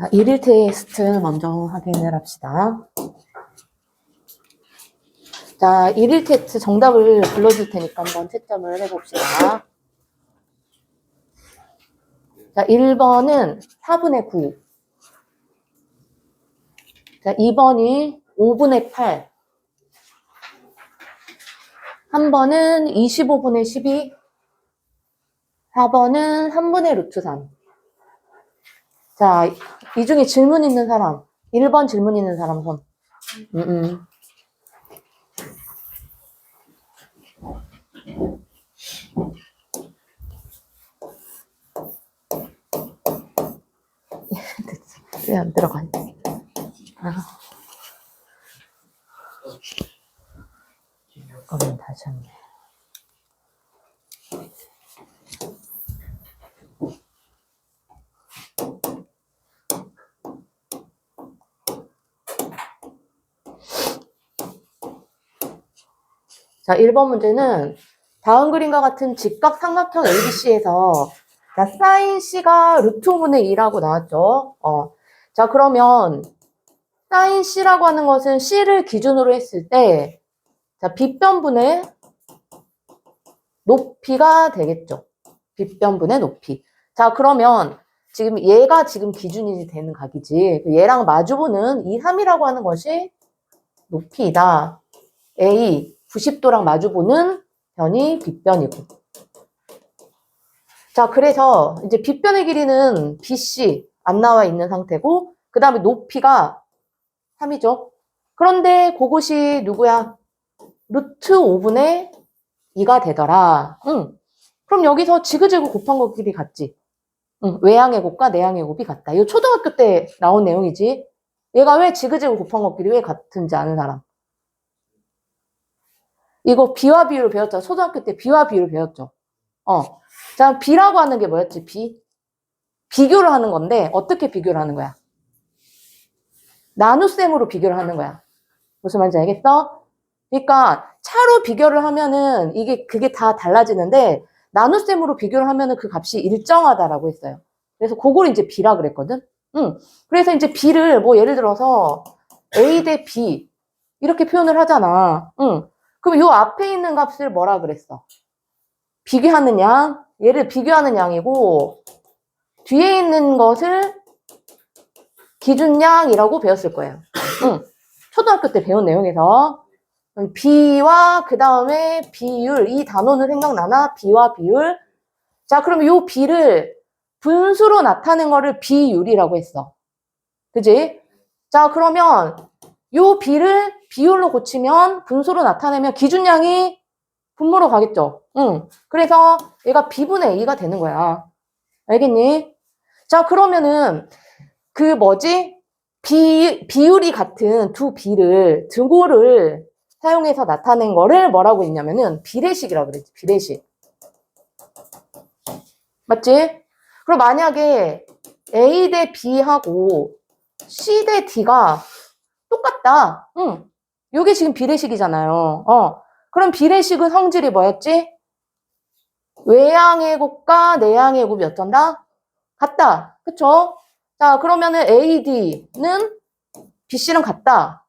자, 1일 테스트 먼저 확인을 합시다. 자, 1일 테스트 정답을 불러줄 테니까 한번 채점을 해봅시다. 자, 1번은 4분의 9. 자, 2번이 5분의 8. 한 번은 25분의 12. 4번은 3분의 루트 3. 자, 이 중에 질문 있는 사람. 1번 질문 있는 사람 손. 왜 안 들어가니? 그러면 다시 한번. 자, 1번 문제는 다음 그림과 같은 직각 삼각형 ABC에서 자, 사인 C가 루트 5분의 2라고 나왔죠. 자, 그러면 사인 C라고 하는 것은 C를 기준으로 했을 때 자, 빗변분의 높이가 되겠죠. 빗변분의 높이. 자, 그러면 지금 얘가 지금 기준이 되는 각이지. 얘랑 마주보는 이 3이라고 하는 것이 높이이다. A 90도랑 마주보는 변이 빗변이고. 자, 그래서 이제 빗변의 길이는 BC 안 나와 있는 상태고, 그 다음에 높이가 3이죠. 그런데 그것이 누구야? 루트 5분의 2가 되더라. 그럼 여기서 지그재그 곱한 거 길이 같지? 외항의 곱과 내항의 곱이 같다. 이거 초등학교 때 나온 내용이지. 얘가 왜 지그재그 곱한 거 길이 왜 같은지 아는 사람? 이거 비와 비율을 배웠죠. 초등학교 때 비와 비율을 배웠죠. 자, 비라고 하는 게 뭐였지? 비교를 하는 건데 어떻게 비교를 하는 거야? 나눗셈으로 비교를 하는 거야. 무슨 말인지 알겠어? 그러니까 차로 비교를 하면은 그게 다 달라지는데 나눗셈으로 비교를 하면은 그 값이 일정하다라고 했어요. 그래서 그걸 이제 B라 그랬거든. 그래서 이제 B를 뭐 예를 들어서 A 대 B 이렇게 표현을 하잖아. 그럼 요 앞에 있는 값을 뭐라 그랬어? 비교하는 양, 얘를 비교하는 양이고 뒤에 있는 것을 기준양이라고 배웠을 거예요. 초등학교 때 배운 내용에서 B와 그 다음에 비율, 이 단어는 생각나나? B와 비율. 자, 그럼 요 B를 분수로 나타낸 거를 비율이라고 했어. 그지? 자, 그러면 요 B를 비율로 고치면 분수로 나타내면 기준양이 분모로 가겠죠. 그래서 얘가 B분의 A가 되는 거야. 알겠니? 자, 그러면은 그 비율이 같은 두 B를 등호를 사용해서 나타낸 거를 뭐라고 했냐면은 비례식이라고 그랬지. 비례식. 맞지? 그럼 만약에 A 대 B하고 C 대 D가 똑같다. 요게 지금 비례식이잖아요. 그럼 비례식은 성질이 뭐였지? 외항의 곱과 내항의 곱이 어쩐다? 같다. 그쵸? 자, 그러면은 AD는 BC랑 같다.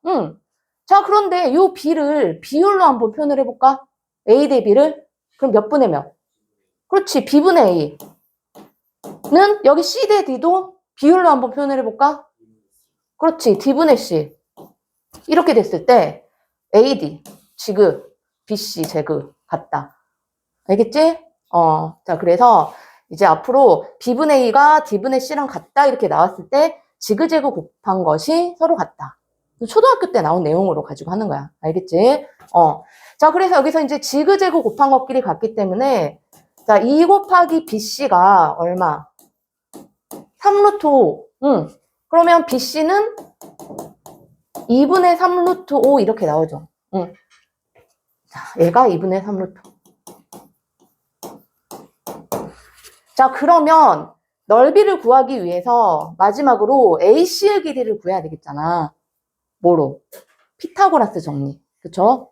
자, 그런데 요 B를 비율로 한번 표현을 해볼까? A 대 B를? 그럼 몇 분의 몇? 그렇지, B분의 A는 여기 C 대 D도 비율로 한번 표현을 해볼까? 그렇지, D분의 C. 이렇게 됐을 때 AD, 지그, BC, 제그 같다. 알겠지? 자, 그래서 이제 앞으로 B분의 A가 D분의 C랑 같다 이렇게 나왔을 때 지그재그 곱한 것이 서로 같다. 초등학교 때 나온 내용으로 가지고 하는 거야. 알겠지? 자, 그래서 여기서 이제 지그재그 곱한 것끼리 같기 때문에 자, 2 곱하기 BC가 얼마? 3루트 5. 그러면 BC는 2분의 3루트 5 이렇게 나오죠. 자, 얘가 2분의 3루트 5. 자, 그러면 넓이를 구하기 위해서 마지막으로 AC의 길이를 구해야 되겠잖아. 뭐로? 피타고라스 정리. 그쵸?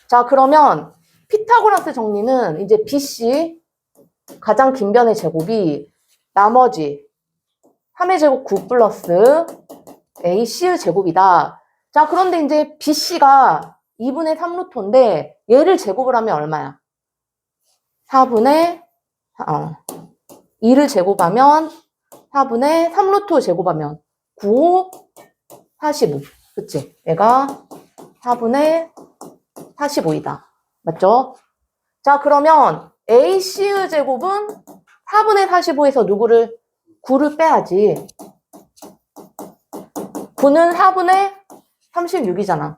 자, 그러면 피타고라스 정리는 이제 BC 가장 긴 변의 제곱이 나머지 3의 제곱 9 플러스 AC의 제곱이다. 자, 그런데 이제 BC가 2분의 3루토인데 얘를 제곱을 하면 얼마야? 4분의 2를 제곱하면 4분의 3루토 제곱하면 9, 45. 그치? 얘가 4분의 45이다. 맞죠? 자, 그러면 AC의 제곱은 4분의 45에서 누구를? 9를 빼야지. 9는 4분의 36이잖아.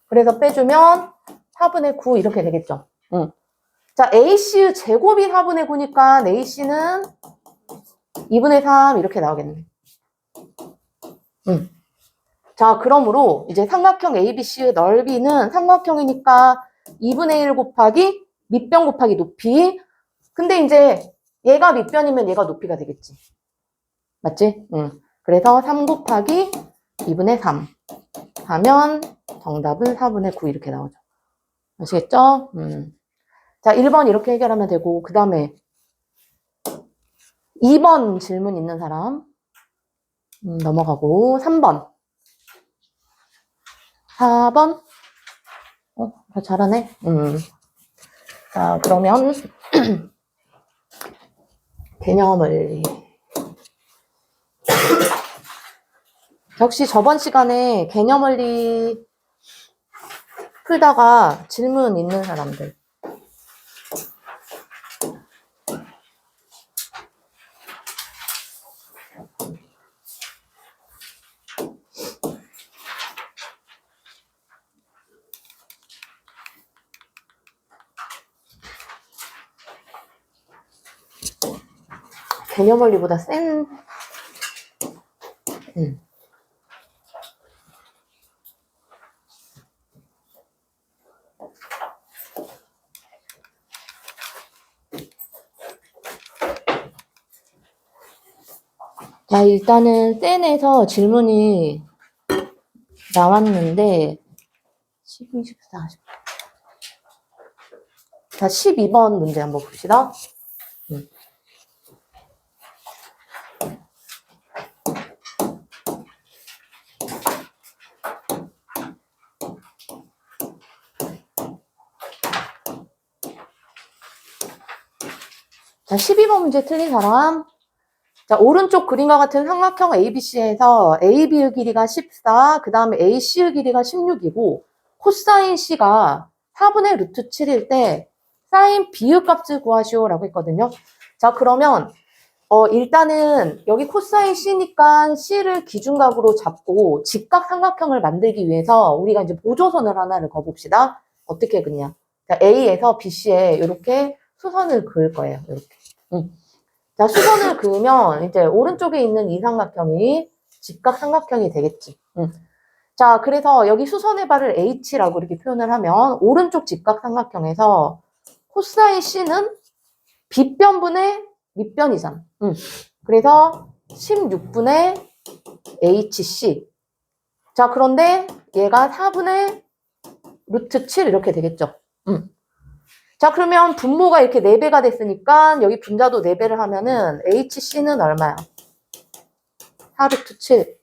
그래서 빼주면 4분의 9 이렇게 되겠죠. 자, AC의 제곱이 4분의 9니까 AC는 2분의 3 이렇게 나오겠네. 자, 그러므로 이제 삼각형 ABC의 넓이는 삼각형이니까 2분의 1 곱하기 밑변 곱하기 높이. 근데 이제 얘가 밑변이면 얘가 높이가 되겠지. 맞지? 그래서 3 곱하기 2분의 3 하면 정답은 4분의 9 이렇게 나오죠. 아시겠죠? 자, 1번 이렇게 해결하면 되고, 그 다음에 2번 질문 있는 사람 넘어가고 3번 4번 다 잘하네. 자, 그러면 개념을 역시 저번 시간에 개념원리 풀다가 질문 있는 사람들 개념원리보다 센 자, 일단은 센에서 질문이 나왔는데 12, 14, 15. 자, 12번 문제 한번 봅시다. 자, 12번 문제 틀린 사람. 자, 오른쪽 그림과 같은 삼각형 ABC에서 AB의 길이가 14, 그 다음에 AC의 길이가 16이고, 코사인 C가 4분의 루트 7일 때, 사인 B의 값을 구하시오라고 했거든요. 자, 그러면, 일단은 여기 코사인 C니까 C를 기준각으로 잡고 직각 삼각형을 만들기 위해서 우리가 이제 보조선을 하나를 그어봅시다. 어떻게 그냥. 자, A에서 BC에 이렇게 수선을 그을 거예요. 이렇게. 자, 수선을 그으면 이제 오른쪽에 있는 이 삼각형이 직각 삼각형이 되겠지. 자, 그래서 여기 수선의 발을 H라고 이렇게 표현을 하면 오른쪽 직각 삼각형에서 코사인 C는 빗변분의 밑변이잖아. 그래서 16분의 HC. 자, 그런데 얘가 4분의 루트 7 이렇게 되겠죠. 자, 그러면 분모가 이렇게 4배가 됐으니까 여기 분자도 4배를 하면은 HC는 얼마야? 4루트 7.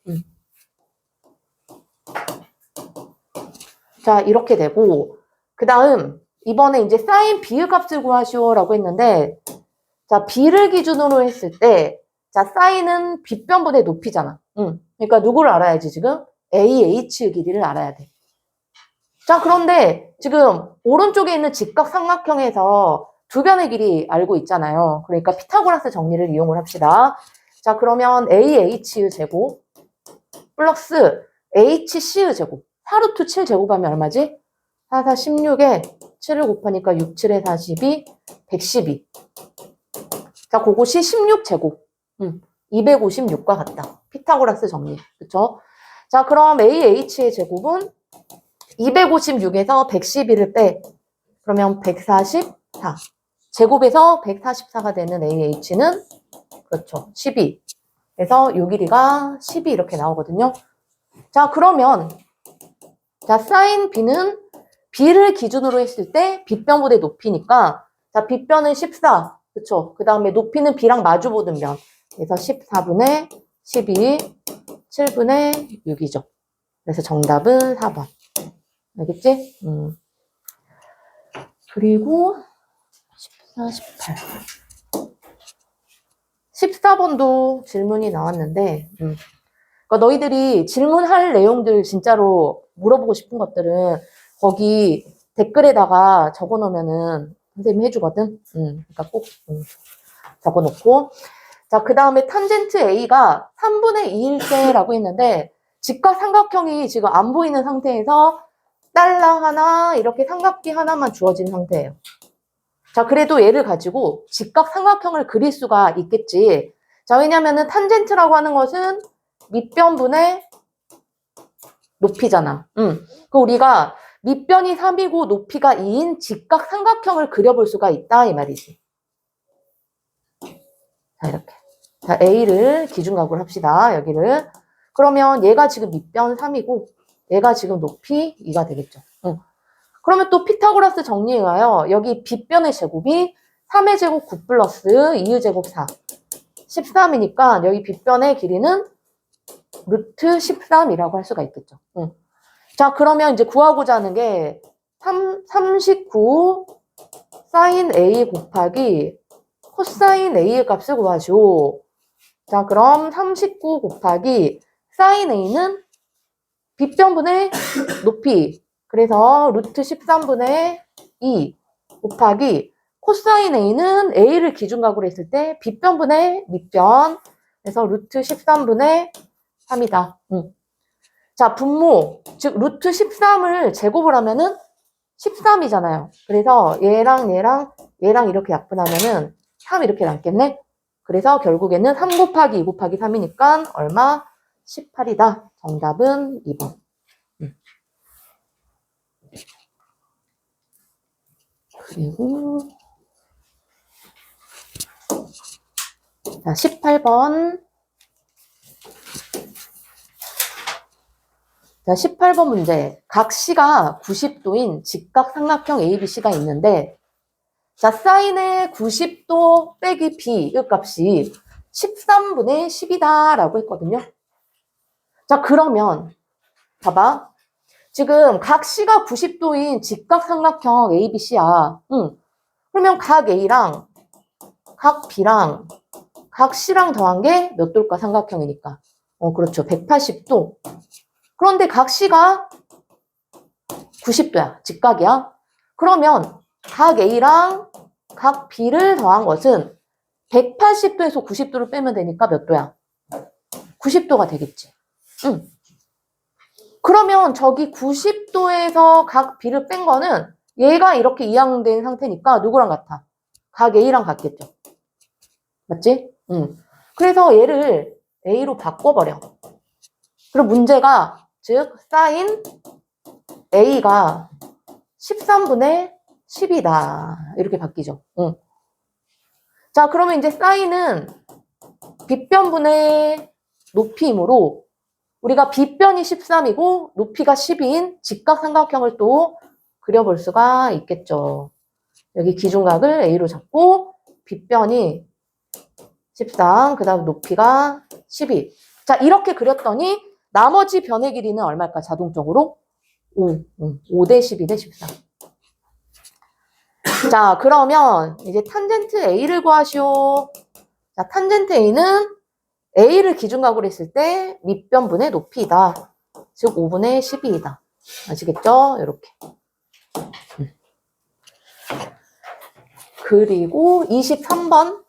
자, 이렇게 되고 그 다음 이번에 이제 사인 B의 값을 구하시오라고 했는데 자, B를 기준으로 했을 때 자, 사인은 빗변분의 높이잖아. 그러니까 누구를 알아야지 지금? AH의 길이를 알아야 돼. 자, 그런데 지금 오른쪽에 있는 직각 삼각형에서 두 변의 길이 알고 있잖아요. 그러니까 피타고라스 정리를 이용을 합시다. 자, 그러면 AH의 제곱 플러스 HC의 제곱. 4루트 7 제곱하면 얼마지? 4, 4, 16에 7을 곱하니까 6, 7에 42, 112. 자, 그것이 16제곱. 256과 같다. 피타고라스 정리. 그쵸? 자, 그럼 AH의 제곱은 256에서 112를 빼. 그러면 144. 제곱에서 144가 되는 AH는 그렇죠. 12. 그래서 요 길이가 12 이렇게 나오거든요. 자, 그러면 자, 사인 B는 B를 기준으로 했을 때 빗변분의 높이니까 자, 빗변은 14. 그쵸? 그 다음에 높이는 B랑 마주 보는 면. 그래서 14분의 12, 7분의 6이죠. 그래서 정답은 4번. 알겠지? 그리고 14, 18. 14번도 질문이 나왔는데, 그러니까 너희들이 질문할 내용들 진짜로 물어보고 싶은 것들은 거기 댓글에다가 적어 놓으면은 선생님이 해주거든. 그러니까 꼭 적어 놓고. 자, 그 다음에 탄젠트 A가 3분의 2일 때라고 했는데, 직각삼각형이 지금 안 보이는 상태에서 달러 하나, 이렇게 삼각기 하나만 주어진 상태예요. 자, 그래도 얘를 가지고 직각삼각형을 그릴 수가 있겠지. 자, 왜냐면은 탄젠트라고 하는 것은 밑변분의 높이잖아. 그 우리가 밑변이 3이고 높이가 2인 직각삼각형을 그려볼 수가 있다, 이 말이지. 자, 이렇게. 자, A를 기준각으로 합시다, 여기를. 그러면 얘가 지금 밑변 3이고, 얘가 지금 높이 2가 되겠죠. 그러면 또 피타고라스 정리에 의하여 여기 빗변의 제곱이 3의 제곱 9 플러스 2의 제곱 4. 13이니까 여기 빗변의 길이는 루트 13이라고 할 수가 있겠죠. 자, 그러면 이제 구하고자 하는 게 39 사인 A 곱하기 코사인 A의 값을 구하죠. 자, 그럼 39 곱하기 사인 A는 빗변분의 높이. 그래서 루트 13분의 2 곱하기 코사인 A는 A를 기준각으로 했을 때 빗변분의 밑변. 그래서 루트 13분의 3이다. 자, 분모. 즉, 루트 13을 제곱을 하면은 13이잖아요. 그래서 얘랑 이렇게 약분하면은 3 이렇게 남겠네? 그래서 결국에는 3 곱하기 2 곱하기 3이니까 얼마? 18이다. 정답은 2번. 그리고 자, 18번. 자, 18번 문제. 각 C가 90도인 직각삼각형 ABC가 있는데, 자, 사인의 90도 빼기 B, 이 값이 13분의 10이다 라고 했거든요. 자, 그러면 봐봐. 지금 각 C가 90도인 직각삼각형 ABC야. 그러면 각 A랑 각 B랑 각 C랑 더한 게 몇 도일까? 삼각형이니까. 그렇죠. 180도. 그런데 각 C가 90도야. 직각이야. 그러면 각 A랑 각 B를 더한 것은 180도에서 90도를 빼면 되니까 몇 도야? 90도가 되겠지. 그러면 저기 90도에서 각 B를 뺀 거는 얘가 이렇게 이항된 상태니까 누구랑 같아? 각 A랑 같겠죠. 맞지? 그래서 얘를 A로 바꿔버려. 그럼 문제가 즉 사인 A가 13분의 10이다. 이렇게 바뀌죠. 자, 그러면 이제 사인은 빗변분의 높이이므로 우리가 빗변이 13이고 높이가 10인 직각삼각형을 또 그려볼 수가 있겠죠. 여기 기준각을 A로 잡고 빗변이 13, 그 다음 높이가 12. 자, 이렇게 그렸더니 나머지 변의 길이는 얼마일까? 자동적으로 5 대 12 대 13. 자, 그러면 이제 탄젠트 A를 구하시오. 자, 탄젠트 A는 A를 기준각으로 했을 때 밑변분의 높이다. 즉 5분의 12이다. 아시겠죠? 이렇게. 그리고 23번.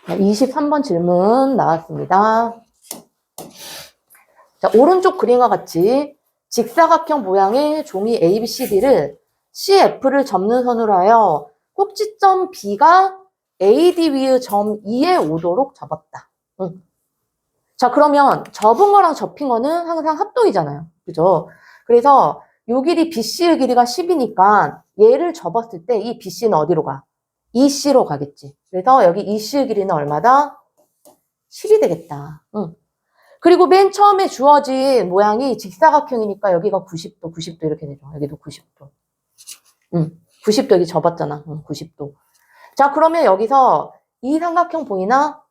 자, 23번 질문 나왔습니다. 자, 오른쪽 그림과 같이 직사각형 모양의 종이 ABCD를 CF를 접는 선으로 하여 꼭지점 B가 AD 위의 점 E에 오도록 접었다. 자, 그러면 접은 거랑 접힌 거는 항상 합동이잖아요. 그죠? 그래서 요 길이 BC의 길이가 10이니까 얘를 접었을 때 이 BC는 어디로 가? EC로 가겠지. 그래서 여기 EC의 길이는 얼마다? 10이 되겠다. 그리고 맨 처음에 주어진 모양이 직사각형이니까 여기가 90도, 90도 이렇게 되죠. 여기도 90도. 90도 여기 접었잖아. 90도. 자, 그러면 여기서 이 삼각형 보이나?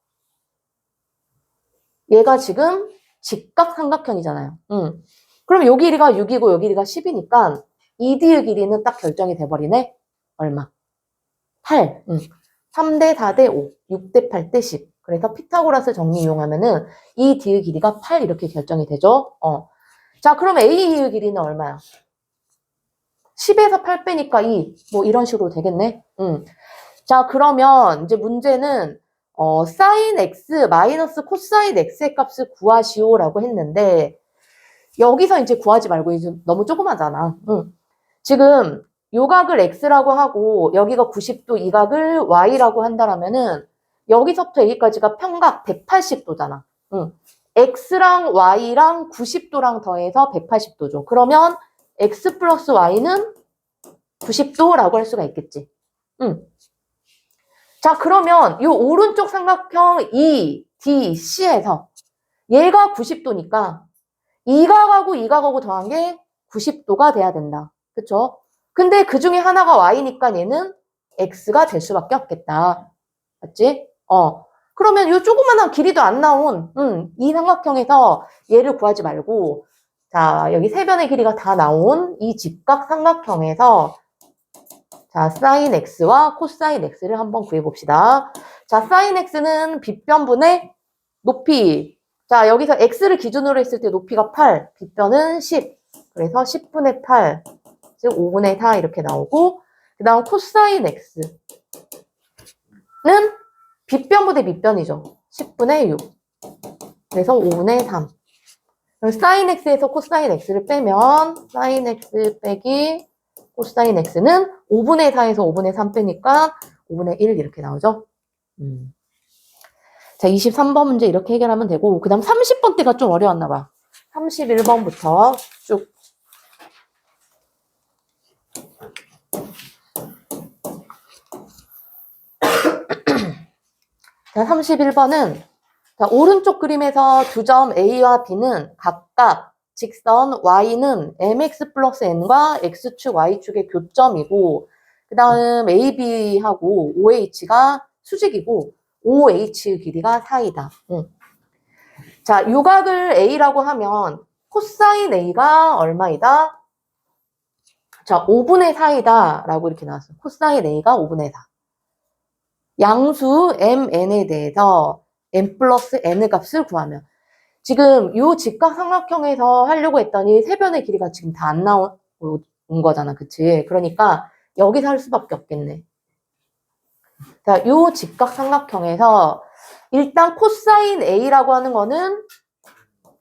얘가 지금 직각삼각형이잖아요. 그럼 요 길이가 6이고 요 길이가 10이니까 ED의 길이는 딱 결정이 돼버리네. 얼마? 8. 3대 4대 5. 6대 8대 10. 그래서 피타고라스 정리 이용하면은 이 D의 길이가 8 이렇게 결정이 되죠. 자, 그럼 A의 길이는 얼마야? 10에서 8 빼니까 2. 뭐 이런 식으로 되겠네. 자, 그러면 이제 문제는 사인 x 마이너스 코사인 x의 값을 구하시오라고 했는데 여기서 이제 구하지 말고 이제 너무 조그마잖아. 지금 요 각을 x라고 하고 여기가 90도 이 각을 y라고 한다라면은 여기서부터 여기까지가 평각 180도잖아. x랑 y랑 90도랑 더해서 180도죠. 그러면 x 플러스 y는 90도라고 할 수가 있겠지. 자, 그러면 이 오른쪽 삼각형 EDC에서 얘가 90도니까 이 각하고 이 각하고 더한 게 90도가 돼야 된다. 그쵸? 근데 그 중에 하나가 y니까 얘는 x가 될 수밖에 없겠다. 맞지? 그러면 이 조그만한 길이도 안 나온 이 삼각형에서 얘를 구하지 말고 자, 여기 세 변의 길이가 다 나온 이 직각 삼각형에서 자, 사인 x와 코사인 x를 한번 구해봅시다. 자, 사인 x는 빗변분의 높이. 자, 여기서 x를 기준으로 했을 때 높이가 8, 빗변은 10. 그래서 10분의 8, 즉 5분의 4 이렇게 나오고 그 다음 코사인 x는 빗변분의 밑변이죠. 10분의 6. 그래서 5분의 3. 그럼 사인 x에서 코사인 x를 빼면 사인 x 빼기 코사인 x는 5분의 4에서 5분의 3 빼니까 5분의 1 이렇게 나오죠. 자, 23번 문제 이렇게 해결하면 되고 그 다음 30번 때가 좀 어려웠나 봐. 31번부터 쭉. 자, 31번은 자, 오른쪽 그림에서 두 점 A와 B는 각각 직선 Y는 mx 플러스 n과 x축, y축의 교점이고 그 다음 AB하고 OH가 수직이고 OH의 길이가 4이다. 자, 요각을 A라고 하면 코사인 A가 얼마이다? 자, 5분의 4이다 라고 이렇게 나왔어요. 코사인 A가 5분의 4. 양수 MN에 대해서 n 플러스 n 값을 구하면 지금 요 직각삼각형에서 하려고 했더니 세 변의 길이가 지금 다 안 나온 거잖아. 그치? 그러니까 여기서 할 수밖에 없겠네. 자, 요 직각삼각형에서 일단 코사인 A라고 하는 거는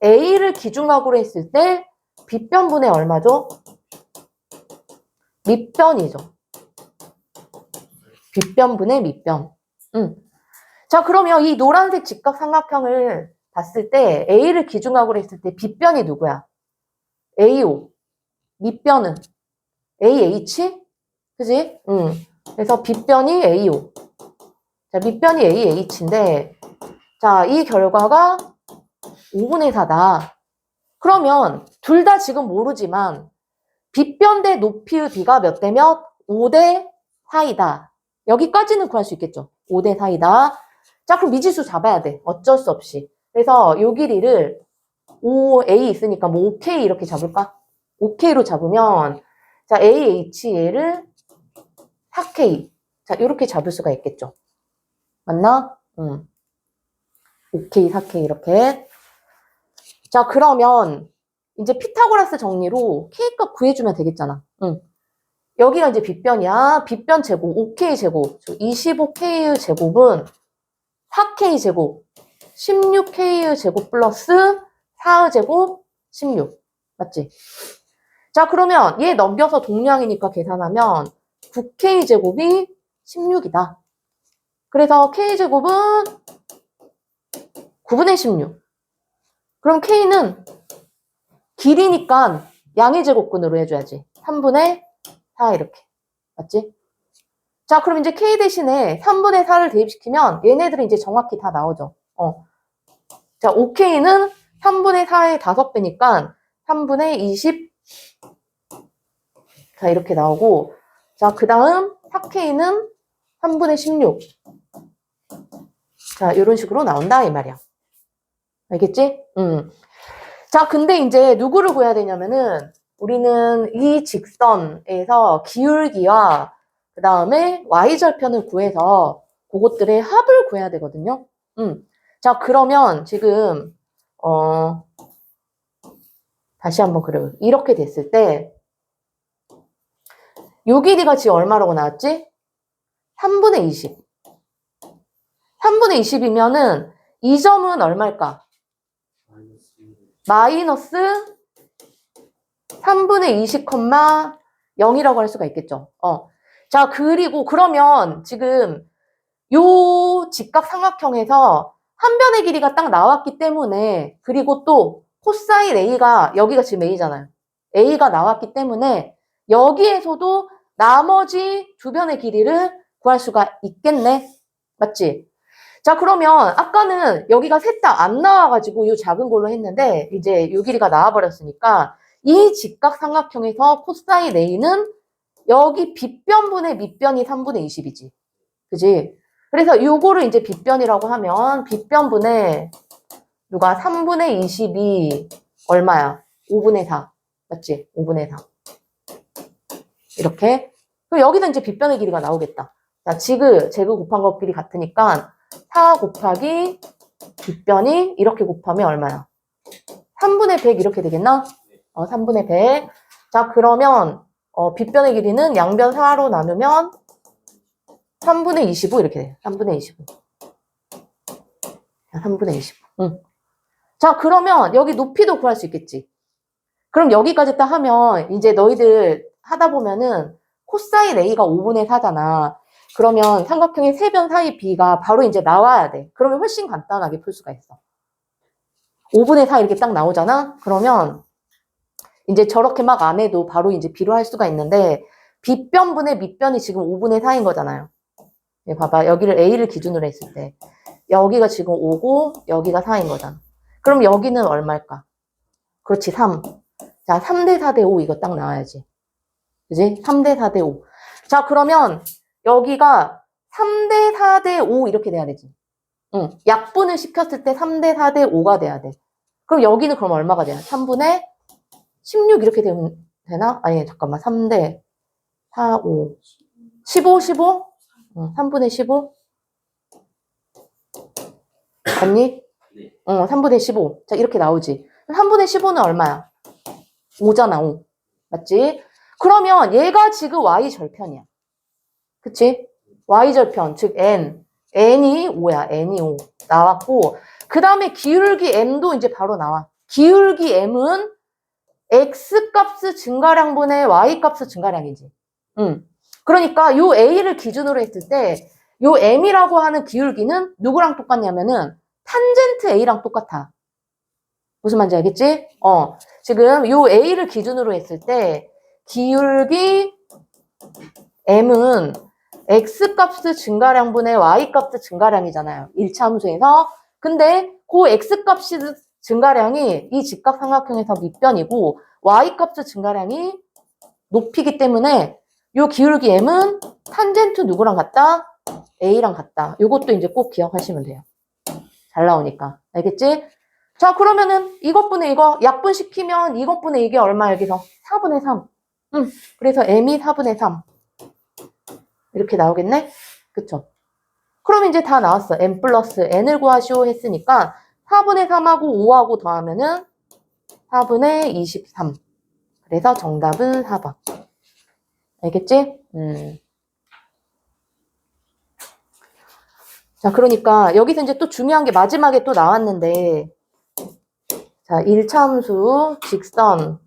A를 기준각으로 했을 때 빗변분의 얼마죠? 밑변이죠. 빗변분의 밑변. 자, 그러면 이 노란색 직각삼각형을 봤을 때 A를 기준각으로 했을 때 빗변이 누구야? AO. 밑변은 AH? 그지? 그래서 빗변이 AO. 자, 밑변이 AH인데 자, 이 결과가 5분의 4다. 그러면 둘 다 지금 모르지만 빗변 대 높이의 B가 몇 대 몇? 5대 4이다. 여기까지는 구할 수 있겠죠. 5대 4이다. 자, 그럼 미지수 잡아야 돼. 어쩔 수 없이. 그래서 요 길이를 5A 있으니까 뭐 5K 이렇게 잡을까? 5K로 잡으면 자, AH 얘를 4K. 자, 이렇게 잡을 수가 있겠죠. 맞나? 5K, 4K 이렇게. 자, 그러면 이제 피타고라스 정리로 K값 구해주면 되겠잖아. 여기가 이제 빗변이야. 빗변 제곱, 5K 제곱. 25K의 제곱은 4K 제곱, 16K의 제곱 플러스 4의 제곱, 16. 맞지? 자, 그러면 얘 넘겨서 동량이니까 계산하면 9K 제곱이 16이다. 그래서 K 제곱은 9분의 16. 그럼 K는 길이니까 양의 제곱근으로 해줘야지. 3분의 4 이렇게. 맞지? 자, 그럼 이제 K 대신에 3분의 4를 대입시키면 얘네들은 이제 정확히 다 나오죠. 자, 5K는 3분의 4의 5배니까 3분의 20. 자, 이렇게 나오고 자, 그 다음 4K는 3분의 16. 자, 이런 식으로 나온다 이 말이야. 알겠지? 자, 근데 이제 누구를 구해야 되냐면은 우리는 이 직선에서 기울기와 그 다음에 y절편을 구해서 그것들의 합을 구해야 되거든요. 자, 그러면 지금 다시 한번 그려. 이렇게 됐을 때 요 길이가 지금 얼마라고 나왔지? 3분의 20. 3분의 20이면은 이 점은 얼마일까? 마이너스 3분의 20, 0이라고 할 수가 있겠죠. 자, 그리고 그러면 지금 요 직각삼각형에서 한 변의 길이가 딱 나왔기 때문에 그리고 또 코사인 A가 여기가 지금 A잖아요. A가 나왔기 때문에 여기에서도 나머지 두 변의 길이를 구할 수가 있겠네. 맞지? 자, 그러면 아까는 여기가 셋 다 안 나와가지고 요 작은 걸로 했는데 이제 요 길이가 나와버렸으니까 이 직각삼각형에서 코사인 A는 여기 빗변분의 밑변이 3분의 20이지. 그지? 그래서 요거를 이제 빗변이라고 하면 빗변분의 누가 3분의 20이 얼마야? 5분의 4. 맞지? 5분의 4. 이렇게. 그럼 여기는 이제 빗변의 길이가 나오겠다. 자, 제그 곱한 것끼리 같으니까 4 곱하기 빗변이 이렇게 곱하면 얼마야? 3분의 100 이렇게 되겠나? 3분의 100. 자, 그러면 빗변의 길이는 양변 4로 나누면 3분의 25 이렇게 돼요. 3분의 25. 3분의 25. 응. 자, 그러면 여기 높이도 구할 수 있겠지. 그럼 여기까지 딱 하면 이제 너희들 하다 보면은 코사인 A가 5분의 4잖아. 그러면 삼각형의 세 변 사이 B가 바로 이제 나와야 돼. 그러면 훨씬 간단하게 풀 수가 있어. 5분의 4 이렇게 딱 나오잖아? 그러면 이제 저렇게 막 안 해도 바로 이제 B로 할 수가 있는데 빗변분의 밑변이 지금 5분의 4인 거잖아요. 네, 봐봐. 여기를 A를 기준으로 했을 때 여기가 지금 5고 여기가 4인 거잖아. 그럼 여기는 얼마일까? 그렇지, 3. 자, 3대 4대 5 이거 딱 나와야지. 그지? 3대 4대 5. 자, 그러면 여기가 3대 4대 5 이렇게 돼야 되지. 응. 약분을 시켰을 때 3대 4대 5가 돼야 돼. 그럼 여기는 그럼 얼마가 돼요? 3분의 16 이렇게 되면 되나? 아니, 잠깐만. 3대 4, 5. 15, 15? 응, 3분의 15? 맞니? 3분의 15. 자, 이렇게 나오지. 3분의 15는 얼마야? 5잖아, 5. 맞지? 그러면 얘가 지금 y절편이야. 그치? y절편, 즉 n. n이 5야. n이 5. 나왔고 그 다음에 기울기 m도 이제 바로 나와. 기울기 m은 x값 증가량분의 y값 증가량이지. 그러니까 요 a를 기준으로 했을 때 요 m이라고 하는 기울기는 누구랑 똑같냐면은 탄젠트 a랑 똑같아. 무슨 말인지 알겠지? 지금 요 a를 기준으로 했을 때 기울기 m은 x값 증가량분의 y값 증가량이잖아요. 1차 함수에서. 근데 그 x값 증가량이 이 직각삼각형에서 밑변이고 y값 증가량이 높이기 때문에 요 기울기 m은 탄젠트 누구랑 같다? a랑 같다. 요것도 이제 꼭 기억하시면 돼요. 잘 나오니까. 알겠지? 자, 그러면은 이것분의 이거 약분시키면 이것분의 이게 얼마 여기서? 4분의 3. 그래서 m이 4분의 3. 이렇게 나오겠네? 그쵸? 그럼 이제 다 나왔어. m 플러스 n을 구하시오 했으니까 4분의 3하고 5하고 더하면은 4분의 23. 그래서 정답은 4번. 알겠지? 자, 그러니까 여기서 이제 또 중요한 게 마지막에 또 나왔는데 자, 1차 함수 직선.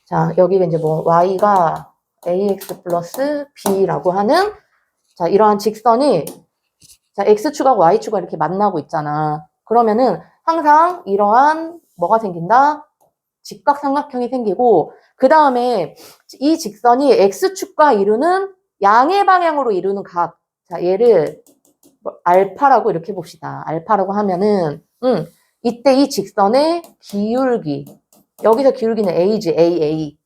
자, 여기가 이제 뭐 y가 ax 플러스 b라고 하는 자, 이러한 직선이 자, x축하고 y축가 이렇게 만나고 있잖아. 그러면은 항상 이러한 뭐가 생긴다? 직각삼각형이 생기고 그 다음에 이 직선이 x축과 이루는 양의 방향으로 이루는 각. 자, 얘를 뭐 알파라고 이렇게 봅시다. 알파라고 하면은 이때 이 직선의 기울기 여기서 기울기는 a지, aa.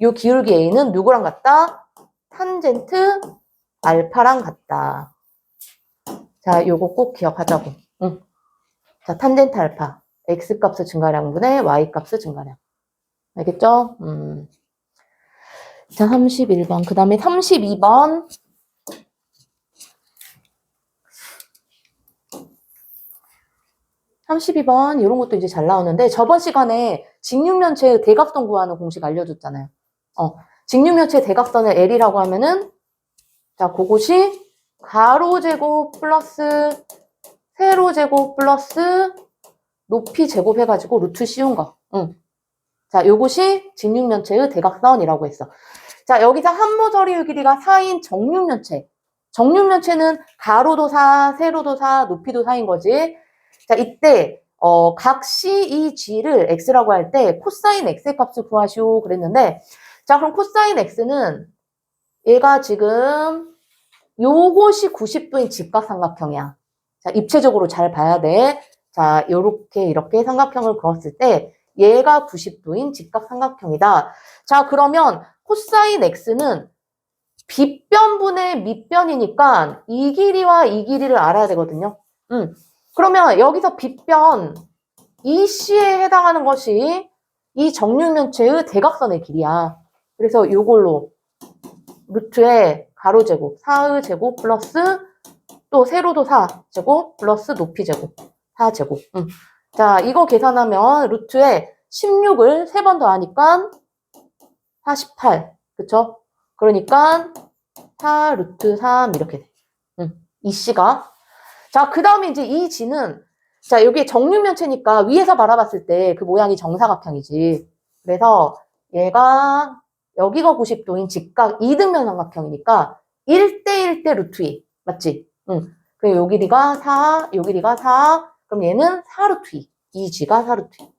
요 기울기 A는 누구랑 같다? 탄젠트 알파랑 같다. 자, 요거 꼭 기억하자고. 자, 탄젠트 알파. X값의 증가량분의 Y값의 증가량. 알겠죠? 자, 31번. 그 다음에 32번. 32번 이런 것도 이제 잘 나오는데 저번 시간에 직육면체의 대각선 구하는 공식 알려줬잖아요. 직육면체의 대각선을 L이라고 하면은 자, 그것이 가로제곱 플러스 세로제곱 플러스 높이 제곱해가지고 루트 씌운 거. 자, 요것이 직육면체의 대각선이라고 했어. 자, 여기서 한모저리의 길이가 4인 정육면체. 정육면체는 가로도 4, 세로도 4, 높이도 4인 거지. 자, 이때 각 CEG를 X라고 할 때 코사인 X의 값을 구하시오 그랬는데 자, 그럼 코사인 X는 얘가 지금 요것이 90도인 직각삼각형이야. 자, 입체적으로 잘 봐야 돼. 자, 요렇게 이렇게 삼각형을 그었을 때 얘가 90도인 직각삼각형이다. 자, 그러면 코사인 X는 빗변분의 밑변이니까 이 길이와 이 길이를 알아야 되거든요. 그러면 여기서 빗변 EC에 해당하는 것이 이 정육면체의 대각선의 길이야. 그래서 요걸로 루트에 가로제곱 4의 제곱 플러스 또 세로도 4제곱 플러스 높이 제곱 4제곱. 자, 이거 계산하면 루트에 16을 3번 더하니까 48. 그쵸? 그러니까 4 루트 3 이렇게 돼. 이 C가. 자, 그 다음에 이제 이 G는 자, 여기 정육면체니까 위에서 바라봤을 때 그 모양이 정사각형이지. 그래서 얘가 여기가 90도인 직각 이등변 삼각형이니까 1대1대 루트 2. 맞지? 그리고 요 길이가 4, 요 길이가 4. 그럼 얘는 4 루트 2. 이 G가 4 루트 2.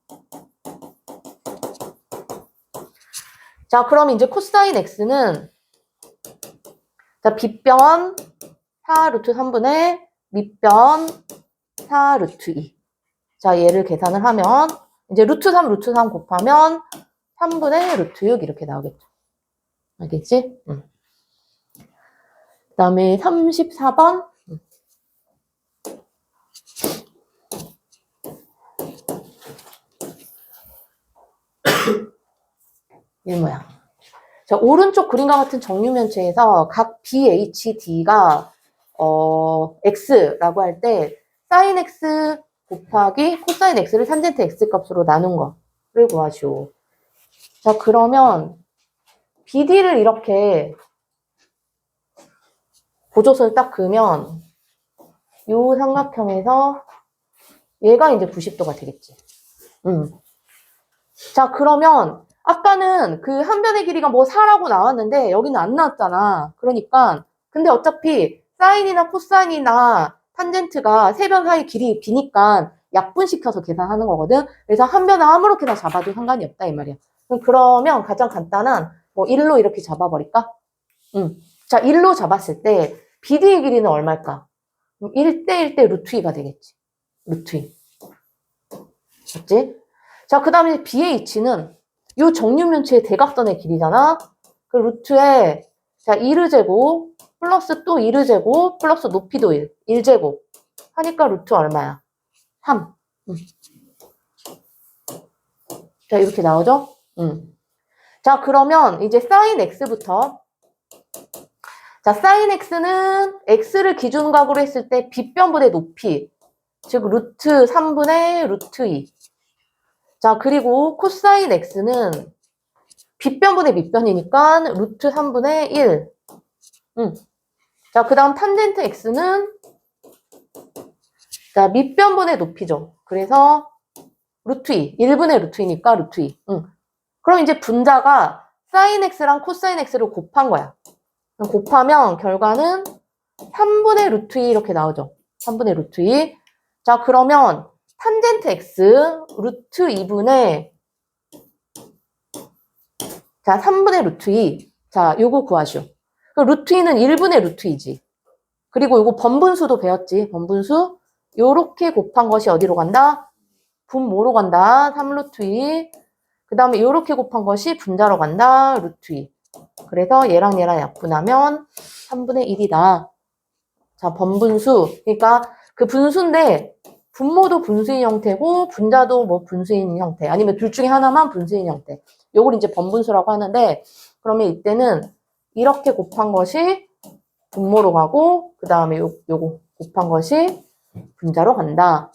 자, 그럼 이제 코사인 X는 자, 빗변 4 루트 3분의 밑변 4 루트 2. 자, 얘를 계산을 하면 이제 루트 3 곱하면 3분의 루트 6 이렇게 나오겠죠. 알겠지? 그 다음에 34번. 이 모양. 자, 오른쪽 그림과 같은 정육면체에서 각 BHD가 X라고 할 때 sin X 곱하기 코사인 X를 탄젠트 X 값으로 나눈 거를 구하시오. 자, 그러면 BD를 이렇게 고조선을 딱 그으면 요 삼각형에서 얘가 이제 90도가 되겠지. 자, 그러면 아까는 그 한 변의 길이가 뭐 4라고 나왔는데 여기는 안 나왔잖아. 그러니까 근데 어차피 사인이나 코사인이나 탄젠트가 세 변 사이 길이 비니까 약분시켜서 계산하는 거거든. 그래서 한 변을 아무렇게나 잡아도 상관이 없다 이 말이야. 그러면 가장 간단한 뭐 1로 이렇게 잡아버릴까? 자, 1로 잡았을 때 BD의 길이는 얼마일까? 1대1대 루트 2가 되겠지. 루트 2. 맞지? 자, 그 다음에 BH는 요 정육면체의 대각선의 길이잖아. 그 루트에 자, 1의 제곱 플러스 또 1의 제곱 플러스 높이도 1. 1제곱 하니까 루트 얼마야? 3. 자, 이렇게 나오죠? 자, 그러면 이제 sin x부터. 자, sin x는 x를 기준각으로 했을 때 빗변분의 높이. 즉, 루트 3분의 루트 2. 자, 그리고 코사인 x는 빗변분의 밑변이니까 루트 3분의 1. 자, 그 다음 탄젠트 x는 자, 밑변분의 높이죠. 그래서 루트 2. 1분의 루트 2니까 루트 2. 그럼 이제 분자가 sin x랑 코사인 x를 곱한 거야. 곱하면 결과는 3분의 루트 2 이렇게 나오죠. 3분의 루트 2. 자, 그러면 탄젠트 x 루트 2분의 자, 3분의 루트 2. 자, 요거 구하시오. 그 루트 2는 1분의 루트 2지. 그리고 요거 번분수도 배웠지. 번분수. 요렇게 곱한 것이 어디로 간다? 분모로 간다. 3루트 2. 그 다음에 이렇게 곱한 것이 분자로 간다. 루트 2. 그래서 얘랑 얘랑 약분하면 3분의 1이다. 자, 번분수. 그러니까 그 분수인데 분모도 분수인 형태고 분자도 뭐 분수인 형태. 아니면 둘 중에 하나만 분수인 형태. 요걸 이제 번분수라고 하는데 그러면 이때는 이렇게 곱한 것이 분모로 가고 그 다음에 요거 곱한 것이 분자로 간다.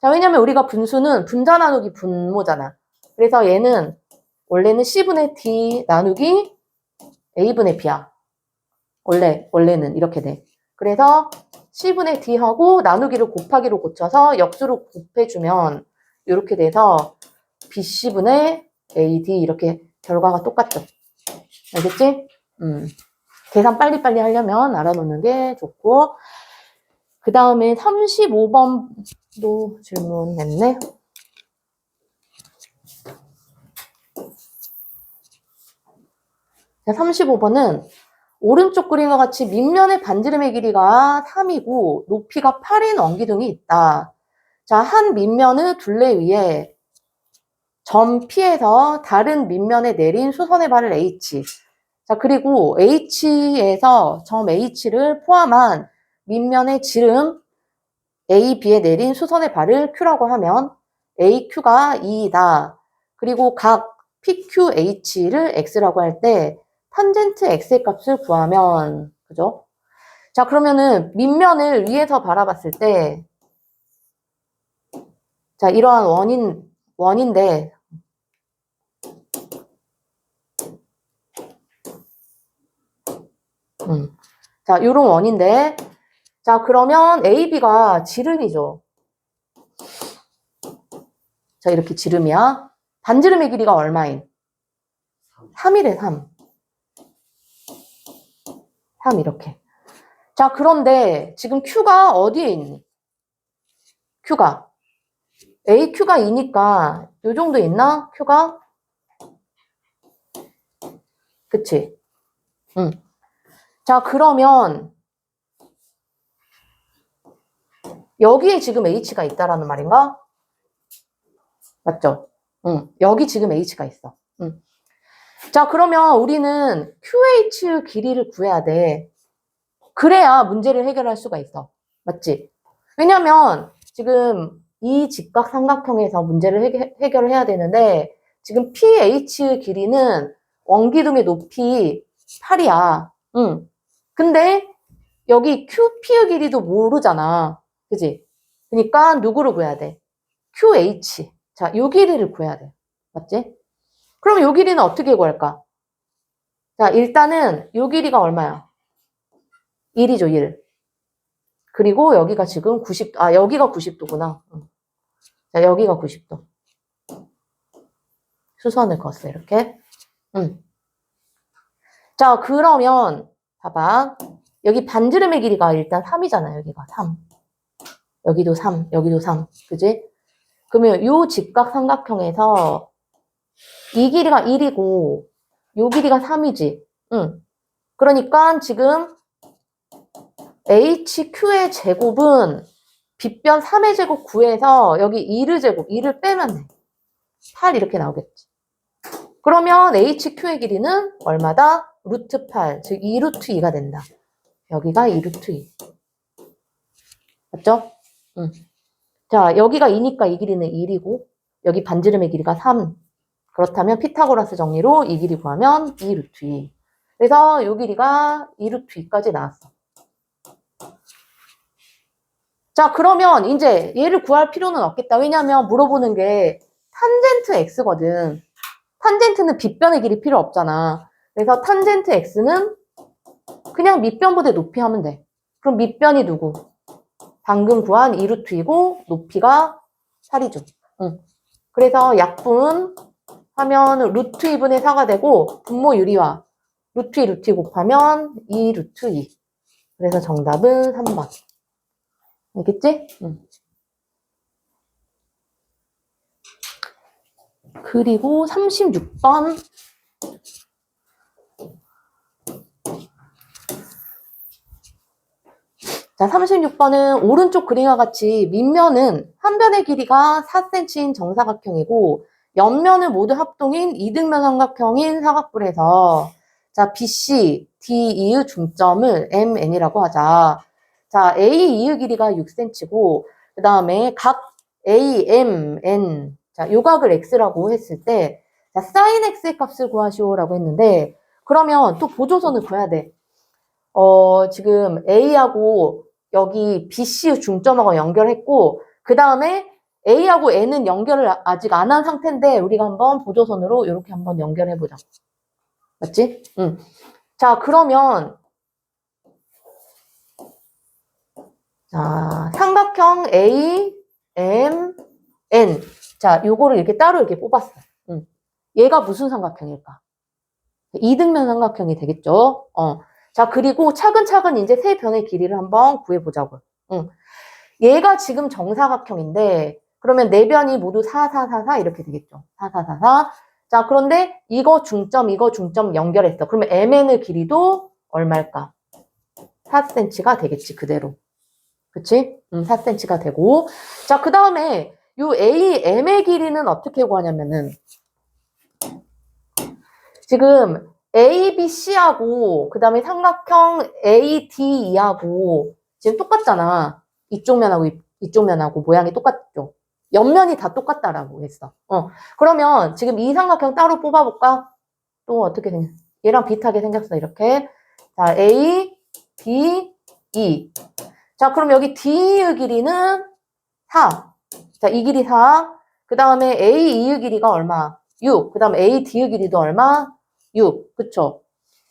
자, 왜냐면 우리가 분수는 분자 나누기 분모잖아. 그래서 얘는 원래는 C분의 D 나누기 A분의 B야. 원래는 이렇게 돼. 그래서 C분의 D하고 나누기를 곱하기로 고쳐서 역수로 곱해주면 이렇게 돼서 BC분의 AD 이렇게 결과가 똑같죠. 알겠지? 계산 빨리빨리 하려면 알아놓는 게 좋고 그 다음에 35번도 질문했네. 자, 35번은 오른쪽 그림과 같이 밑면의 반지름의 길이가 3이고 높이가 8인 원기둥이 있다. 자, 한 밑면의 둘레 위에 점 P에서 다른 밑면에 내린 수선의 발을 H. 자, 그리고 H에서 점 H를 포함한 밑면의 지름 A, B에 내린 수선의 발을 Q라고 하면 AQ가 2이다. 그리고 각 PQH를 X라고 할 때 탄젠트 X의 값을 구하면, 그죠? 자, 그러면은 밑면을 위에서 바라봤을 때, 자, 이러한 원인데, 자, 요런 원인데, 자, 그러면 AB가 지름이죠. 자, 이렇게 지름이야. 반지름의 길이가 얼마인? 3이래, 3. 3 이렇게. 자, 그런데 지금 Q가 어디에 있니? Q가. AQ가 2니까 요 정도 있나? Q가? 그치? 응. 자, 그러면 여기에 지금 H가 있다라는 말인가? 맞죠? 응. 여기 지금 H가 있어. 응. 자, 그러면 우리는 QH 길이를 구해야 돼. 그래야 문제를 해결할 수가 있어. 맞지? 왜냐면 지금 이 직각삼각형에서 문제를 해결을 해야 되는데 지금 PH 길이는 원기둥의 높이 8이야. 응. 근데 여기 QP의 길이도 모르잖아. 그지? 그러니까 누구를 구해야 돼? QH. 자, 요 길이를 구해야 돼. 맞지? 그럼 요 길이는 어떻게 구할까? 자, 일단은 요 길이가 얼마야? 1이죠, 1. 그리고 여기가 지금 90, 여기가 90도구나. 자, 여기가 90도. 수선을 그었어, 이렇게. 자, 그러면, 봐봐. 여기 반지름의 길이가 일단 3이잖아, 여기가 3. 여기도 3, 여기도 3. 그지? 그러면 요 직각삼각형에서 이 길이가 1이고, 요 길이가 3이지. 그러니까 지금 HQ의 제곱은 빗변 3의 제곱 9에서 여기 2의 제곱, 2를 빼면 돼. 8 이렇게 나오겠지. 그러면 HQ의 길이는 얼마다? 루트 8, 즉 2루트 2가 된다. 여기가 2루트 2. 맞죠? 자, 여기가 2니까 이 길이는 1이고 여기 반지름의 길이가 3. 그렇다면 피타고라스 정리로 이 길이 구하면 2루트 2. 그래서 이 길이가 2루트 2까지 나왔어. 자, 그러면 이제 얘를 구할 필요는 없겠다. 왜냐면 물어보는 게 탄젠트 x거든. 탄젠트는 빗변의 길이 필요 없잖아. 그래서 탄젠트 x는 그냥 밑변보다 높이 하면 돼. 그럼 밑변이 누구? 방금 구한 2루트이고 높이가 8이죠. 그래서 약분 하면 루트 2분의 4가 되고 분모 유리와 루트 2, 루트 2 곱하면 2 루트 2. 그래서 정답은 3번. 알겠지? 그리고 36번. 자, 36번은 오른쪽 그림과 같이 밑면은 한 변의 길이가 4cm인 정사각형이고 옆면을 모두 합동인 이등변 삼각형인 사각뿔에서 자, BC, DE의 중점을 MN이라고 하자. 자, AE의 길이가 6cm고 그 다음에 각 AMN 자, 요각을 X라고 했을 때 자, sin X의 값을 구하시오라고 했는데 그러면 또 보조선을 그어야 돼. 지금 A하고 여기 BC의 중점하고 연결했고 그 다음에 A하고 N은 연결을 아직 안 한 상태인데 우리가 한번 보조선으로 이렇게 한번 연결해보자. 맞지? 응. 자, 그러면 자, 삼각형 A, M, N. 자, 요거를 이렇게 따로 이렇게 뽑았어. 응. 얘가 무슨 삼각형일까? 이등변 삼각형이 되겠죠? 자, 그리고 차근차근 이제 세 변의 길이를 한번 구해보자고. 응. 얘가 지금 정사각형인데, 그러면 네 변이 모두 4, 4, 4, 4 이렇게 되겠죠? 4, 4, 4, 4. 자, 그런데 이거 중점 연결했어. 그러면 MN의 길이도 얼마일까? 4cm가 되겠지, 그대로. 그치? 4cm가 되고. 자, 그 다음에 요 AM의 길이는 어떻게 구하냐면은, 지금 ABC하고 그 다음에 삼각형 ADE하고 지금 똑같잖아. 이쪽 면하고 이쪽 면하고 모양이 똑같죠. 옆면이 다 똑같다라고 했어. 그러면 지금 이 삼각형 따로 뽑아볼까? 또 어떻게 생겼어? 얘랑 비슷하게 생겼어. 이렇게. 자, A, B, E. 자, 그럼 여기 D의 길이는 4. 자, 이 길이 4. 그 다음에 AE의 길이가 얼마? 6. 그 다음에 AD의 길이도 얼마? 6. 그쵸?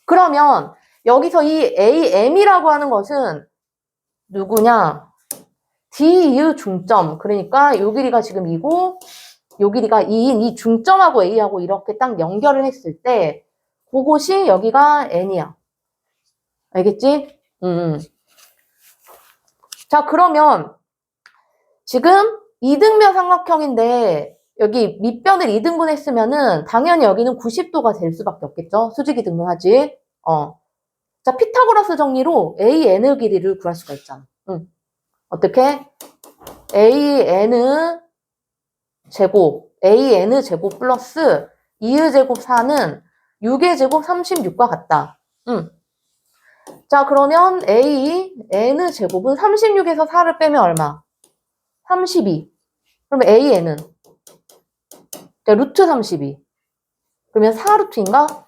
그러면 여기서 이 AM이라고 하는 것은 누구냐? D의 중점. 그러니까 요 길이가 지금 2고 요 길이가 2인 이 중점하고 A하고 이렇게 딱 연결을 했을 때 그곳이 여기가 N이야. 알겠지? 자, 그러면 지금 이등변 삼각형인데 여기 밑변을 2등분 했으면은 당연히 여기는 90도가 될 수밖에 없겠죠. 수직이 등분하지. 자, 피타고라스 정리로 AN의 길이를 구할 수가 있잖아. 어떻게? AN 제곱 플러스 2의 제곱 4는 6의 제곱 36과 같다. 자, 그러면 N의 제곱은 36에서 4를 빼면 얼마? 32. 그러면 AN은? 자, 루트 32. 그러면 4루트인가?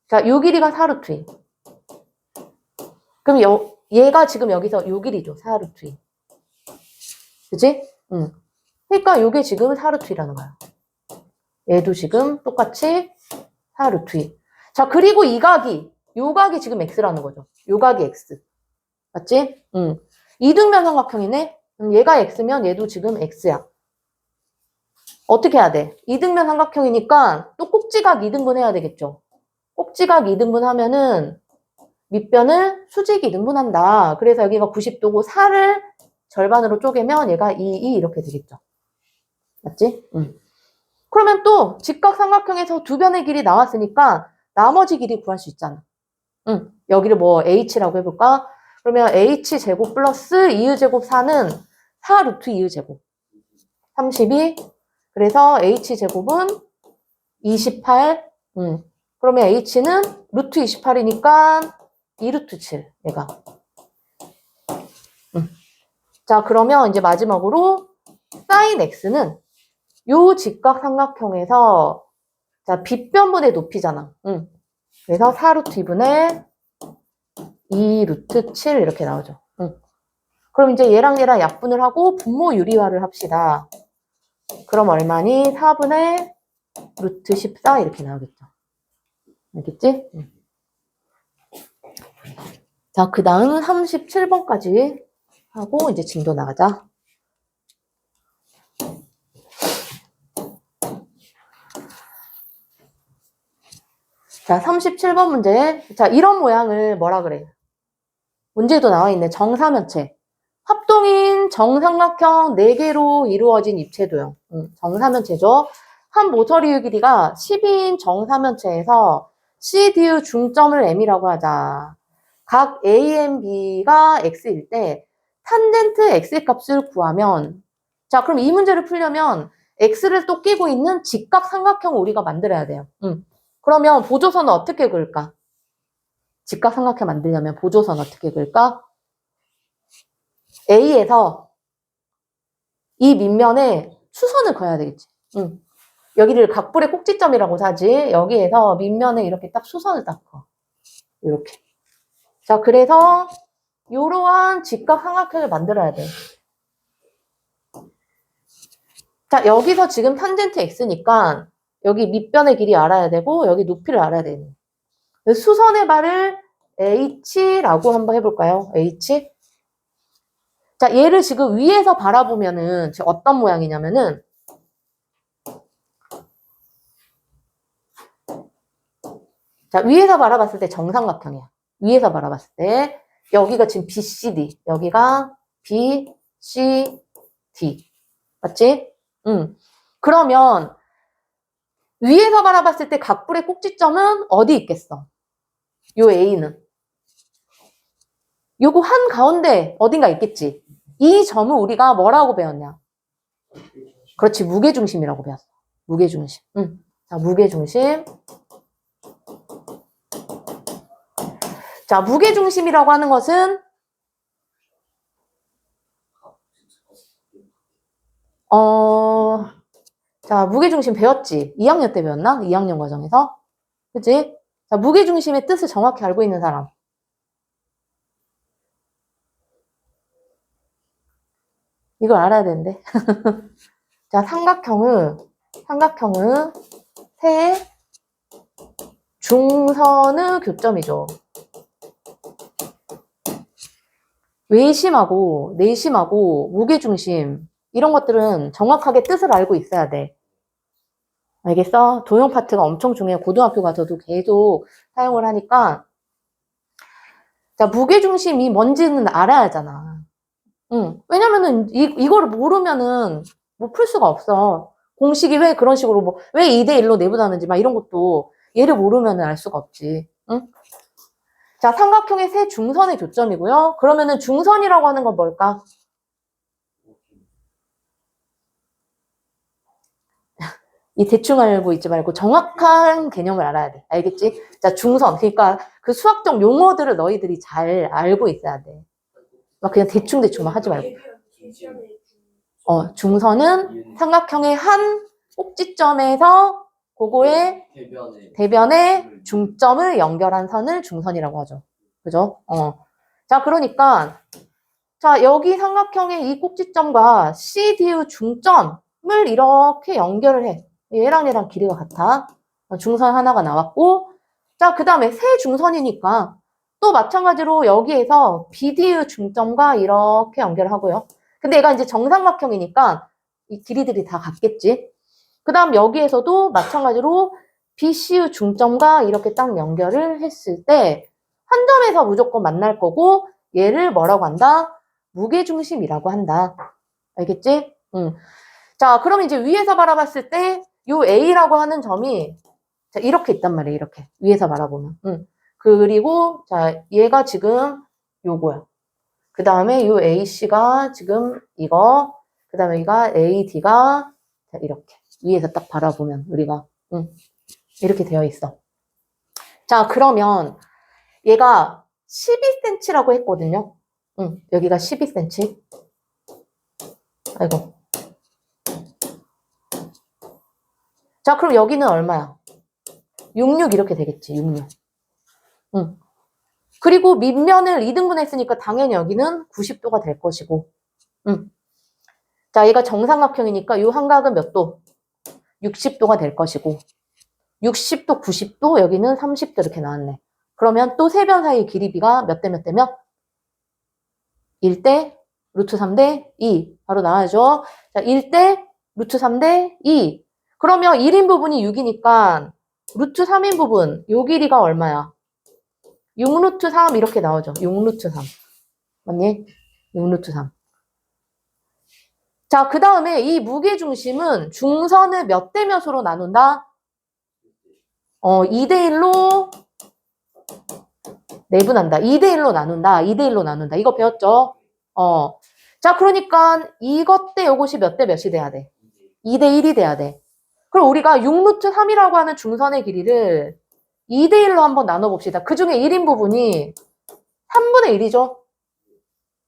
자, 요 길이가 4루트인. 그럼 얘가 지금 여기서 요 길이죠. 4루트인. 그치? 그러니까 요게 지금 4루트이라는 거야. 얘도 지금 똑같이 4루트인. 자, 그리고 이 각이, 요 각이 지금 X라는 거죠. 요 각이 X. 맞지? 이등변 삼각형이네? 얘가 X면 얘도 지금 X야. 어떻게 해야 돼? 이등변 삼각형이니까 또 꼭지각 2등분 해야 되겠죠. 꼭지각 2등분 하면은 밑변을 수직 2등분 한다. 그래서 여기가 90도고 4를 절반으로 쪼개면 얘가 2 이렇게 되겠죠. 맞지? 그러면 또 직각 삼각형에서 두 변의 길이 나왔으니까 나머지 길이 구할 수 있잖아. 여기를 뭐 H라고 해볼까? 그러면 H제곱 플러스 2의 제곱 4는 4루트 2의 제곱. 32. 그래서 H제곱은 28. 그러면 H는 루트 28이니까 2루트 7. 얘가. 자, 그러면 이제 마지막으로 sin X는 요 직각 삼각형에서 자, 빗변분의 높이잖아. 그래서 4루트 2분의 2루트 7 이렇게 나오죠. 그럼 이제 얘랑 약분을 하고 분모 유리화를 합시다. 그럼 얼마니? 4분의 루트 14 이렇게 나오겠죠. 알겠지? 자, 그 다음 37번까지 하고 이제 진도 나가자. 자, 37번 문제. 자, 이런 모양을 뭐라 그래? 문제도 나와 있네. 정사면체. 합동인 정삼각형 4개로 이루어진 입체도형. 정사면체죠. 한 모서리의 길이가 12인 정사면체에서 CD의 중점을 M이라고 하자. 각 A, B가 X일 때 탄젠트 X의 값을 구하면 자, 그럼 이 문제를 풀려면 x를 또 끼고 있는 직각 삼각형을 우리가 만들어야 돼요. 그러면 보조선은 어떻게 그을까? 직각 삼각형 만들려면 보조선 어떻게 그을까? A에서 이 밑면에 수선을 그어야 되겠지. 여기를 각불의 꼭지점이라고 하지. 여기에서 밑면에 이렇게 딱 수선을 딱 그어. 이렇게. 자, 그래서 이러한 직각 삼각형을 만들어야 돼. 자, 여기서 지금 탄젠트 x니까 여기 밑변의 길이 알아야 되고 여기 높이를 알아야 되는. 수선의 발을 h라고 한번 해볼까요? h. 자, 얘를 지금 위에서 바라보면은 지금 어떤 모양이냐면은 자, 위에서 바라봤을 때 정삼각형이야. 위에서 바라봤을 때 여기가 지금 BCD, 여기가 BCD. 맞지? 그러면 위에서 바라봤을 때 각불의 꼭지점은 어디 있겠어? 요 A는. 요거 한 가운데 어딘가 있겠지? 이 점을 우리가 뭐라고 배웠냐? 그렇지, 무게중심이라고 배웠어. 무게중심. 자, 무게중심. 자, 무게중심이라고 하는 것은 자, 무게중심 배웠지? 2학년 때 배웠나? 2학년 과정에서. 그치? 자, 무게중심의 뜻을 정확히 알고 있는 사람. 이걸 알아야 되는데. 자, 삼각형의 세 중선의 교점이죠. 외심하고 내심하고 무게중심 이런 것들은 정확하게 뜻을 알고 있어야 돼. 알겠어? 도형 파트가 엄청 중요해. 고등학교 가서도 계속 사용을 하니까. 자, 무게중심이 뭔지는 알아야 하잖아. 왜냐면은 이거를 모르면은 뭐 풀 수가 없어. 공식이 왜 그런 식으로 뭐 왜 2대1로 내분하는지 막 이런 것도 얘를 모르면은 알 수가 없지. 응? 자, 삼각형의 세 중선의 교점이고요. 그러면은 중선이라고 하는 건 뭘까? 이 대충 알고 있지 말고 정확한 개념을 알아야 돼. 알겠지? 자, 중선. 그러니까 그 수학적 용어들을 너희들이 잘 알고 있어야 돼. 막 그냥 대충대충만 하지 말고. 중선은 삼각형의 한 꼭지점에서 그거의 대변의 중점을 연결한 선을 중선이라고 하죠. 그죠? 자, 그러니까 자, 여기 삼각형의 이 꼭지점과 CD의 중점을 이렇게 연결을 해. 얘랑 길이가 같아. 중선 하나가 나왔고, 자, 그 다음에 세 중선이니까 또 마찬가지로 여기에서 BD의 중점과 이렇게 연결하고요. 근데 얘가 이제 정삼각형이니까 이 길이들이 다 같겠지. 그 다음 여기에서도 마찬가지로 BC의 중점과 이렇게 딱 연결을 했을 때 한 점에서 무조건 만날 거고 얘를 뭐라고 한다? 무게중심이라고 한다. 알겠지? 자, 그럼 이제 위에서 바라봤을 때 요 A라고 하는 점이 자, 이렇게 있단 말이에요. 이렇게 위에서 바라보면. 그리고 자, 얘가 지금 요거야. 그 다음에 요 AC가 지금 이거. 그 다음에 여기가 AD가 자, 이렇게 위에서 딱 바라보면 우리가 이렇게 되어 있어. 자, 그러면 얘가 12cm라고 했거든요. 여기가 12cm. 아이고. 자, 그럼 여기는 얼마야? 66 이렇게 되겠지, 66. 그리고 밑면을 2등분 했으니까 당연히 여기는 90도가 될 것이고. 자, 얘가 정삼각형이니까 이 한각은 몇 도? 60도가 될 것이고. 60도, 90도, 여기는 30도 이렇게 나왔네. 그러면 또 세 변 사이의 길이비가 몇 대 몇 대면? 1대 루트 3대 2. 바로 나와야죠. 자, 1대 루트 3대 2. 그러면 1인 부분이 6이니까 루트 3인 부분, 요 길이가 얼마야? 6 루트 3 이렇게 나오죠. 6 루트 3. 맞니? 6 루트 3. 자, 그 다음에 이 무게중심은 중선을 몇 대 몇으로 나눈다? 2대1로 내분한다. 2대1로 나눈다. 2대1로 나눈다. 이거 배웠죠? 자, 그러니까 이것 대 요것이 몇 대 몇이 돼야 돼? 2대 1이 돼야 돼. 그럼 우리가 6루트 3이라고 하는 중선의 길이를 2대 1로 한번 나눠봅시다. 그 중에 1인 부분이 3분의 1이죠.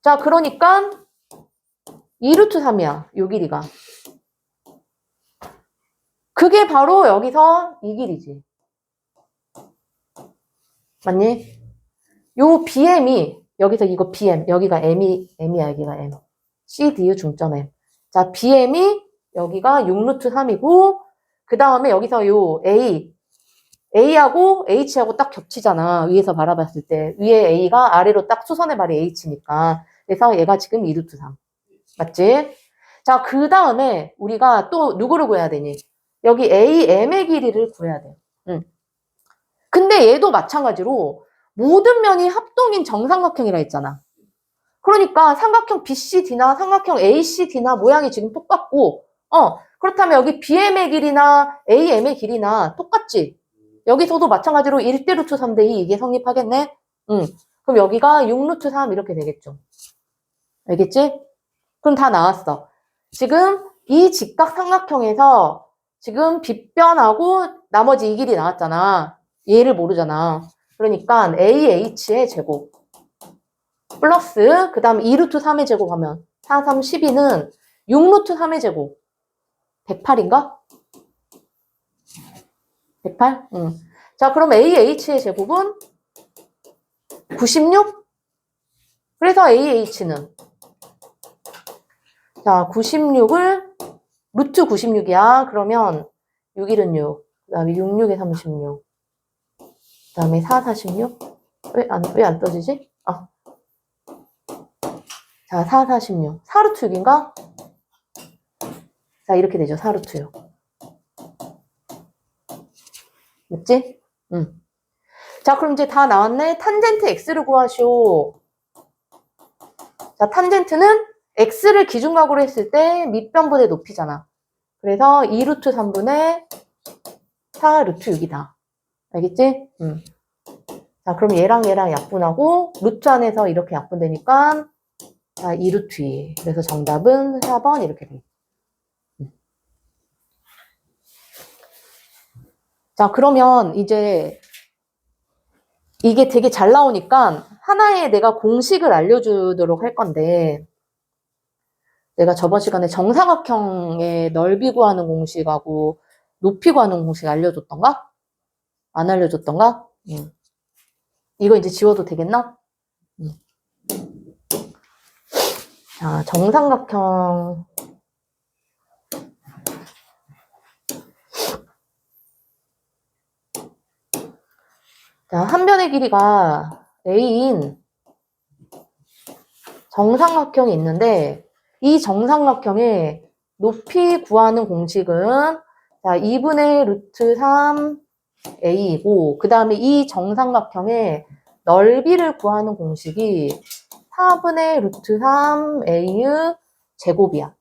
자, 그러니까 2루트 3이야. 요 길이가. 그게 바로 여기서 이 길이지. 맞니? 요 BM이 여기서 이거 BM, 여기가 M이야, 여기가 M. CDU 중점 M. 자, BM이 여기가 6루트 3이고, 그 다음에 여기서 요 A하고 H하고 딱 겹치잖아. 위에서 바라봤을 때. 위에 A가 아래로 딱 수선의 발이 H니까. 그래서 얘가 지금 2루트 3. 맞지? 자, 그 다음에 우리가 또 누구를 구해야 되니? 여기 AM의 길이를 구해야 돼. 응. 근데 얘도 마찬가지로 모든 면이 합동인 정삼각형이라 했잖아. 그러니까 삼각형 BCD나 삼각형 ACD나 모양이 지금 똑같고, 그렇다면 여기 BM의 길이나 AM의 길이나 똑같지? 여기서도 마찬가지로 1대 루트 3대 2 이게 성립하겠네? 응. 그럼 여기가 6루트 3 이렇게 되겠죠. 알겠지? 그럼 다 나왔어. 지금 이 직각 삼각형에서 지금 빗변하고 나머지 이 길이 나왔잖아. 얘를 모르잖아. 그러니까 AH의 제곱 플러스 그 다음 2루트 3의 제곱하면 4, 3, 12는 6루트 3의 제곱 108인가? 108? 응. 자, 그럼 AH의 제곱은 96? 그래서 AH는 자, 96을 루트 96이야. 그러면 6, 1은 6. 그 다음에 6, 6에 36. 그 다음에 4, 46. 왜 안 떠지지? 자, 4, 46. 4루트 6인가? 자, 이렇게 되죠. 4루트 6. 맞지? 응. 자, 그럼 이제 다 나왔네. 탄젠트 x를 구하시오. 자, 탄젠트는 x를 기준각으로 했을 때 밑변분의 높이잖아. 그래서 2루트 3분의 4루트 6이다. 알겠지? 응. 자, 그럼 얘랑 약분하고 루트 안에서 이렇게 약분되니까 자, 2루트 2. 그래서 정답은 4번 이렇게 돼. 자, 그러면 이제 이게 되게 잘 나오니까 하나의 내가 공식을 알려주도록 할 건데 내가 저번 시간에 정사각형의 넓이 구하는 공식하고 높이 구하는 공식 알려줬던가? 안 알려줬던가? 이거 이제 지워도 되겠나? 자, 정삼각형. 자, 한 변의 길이가 A인 정삼각형이 있는데 이 정삼각형의 높이 구하는 공식은 자, 2분의 루트 3 A이고 그 다음에 이 정삼각형의 넓이를 구하는 공식이 4분의 루트 3 A의 제곱이야.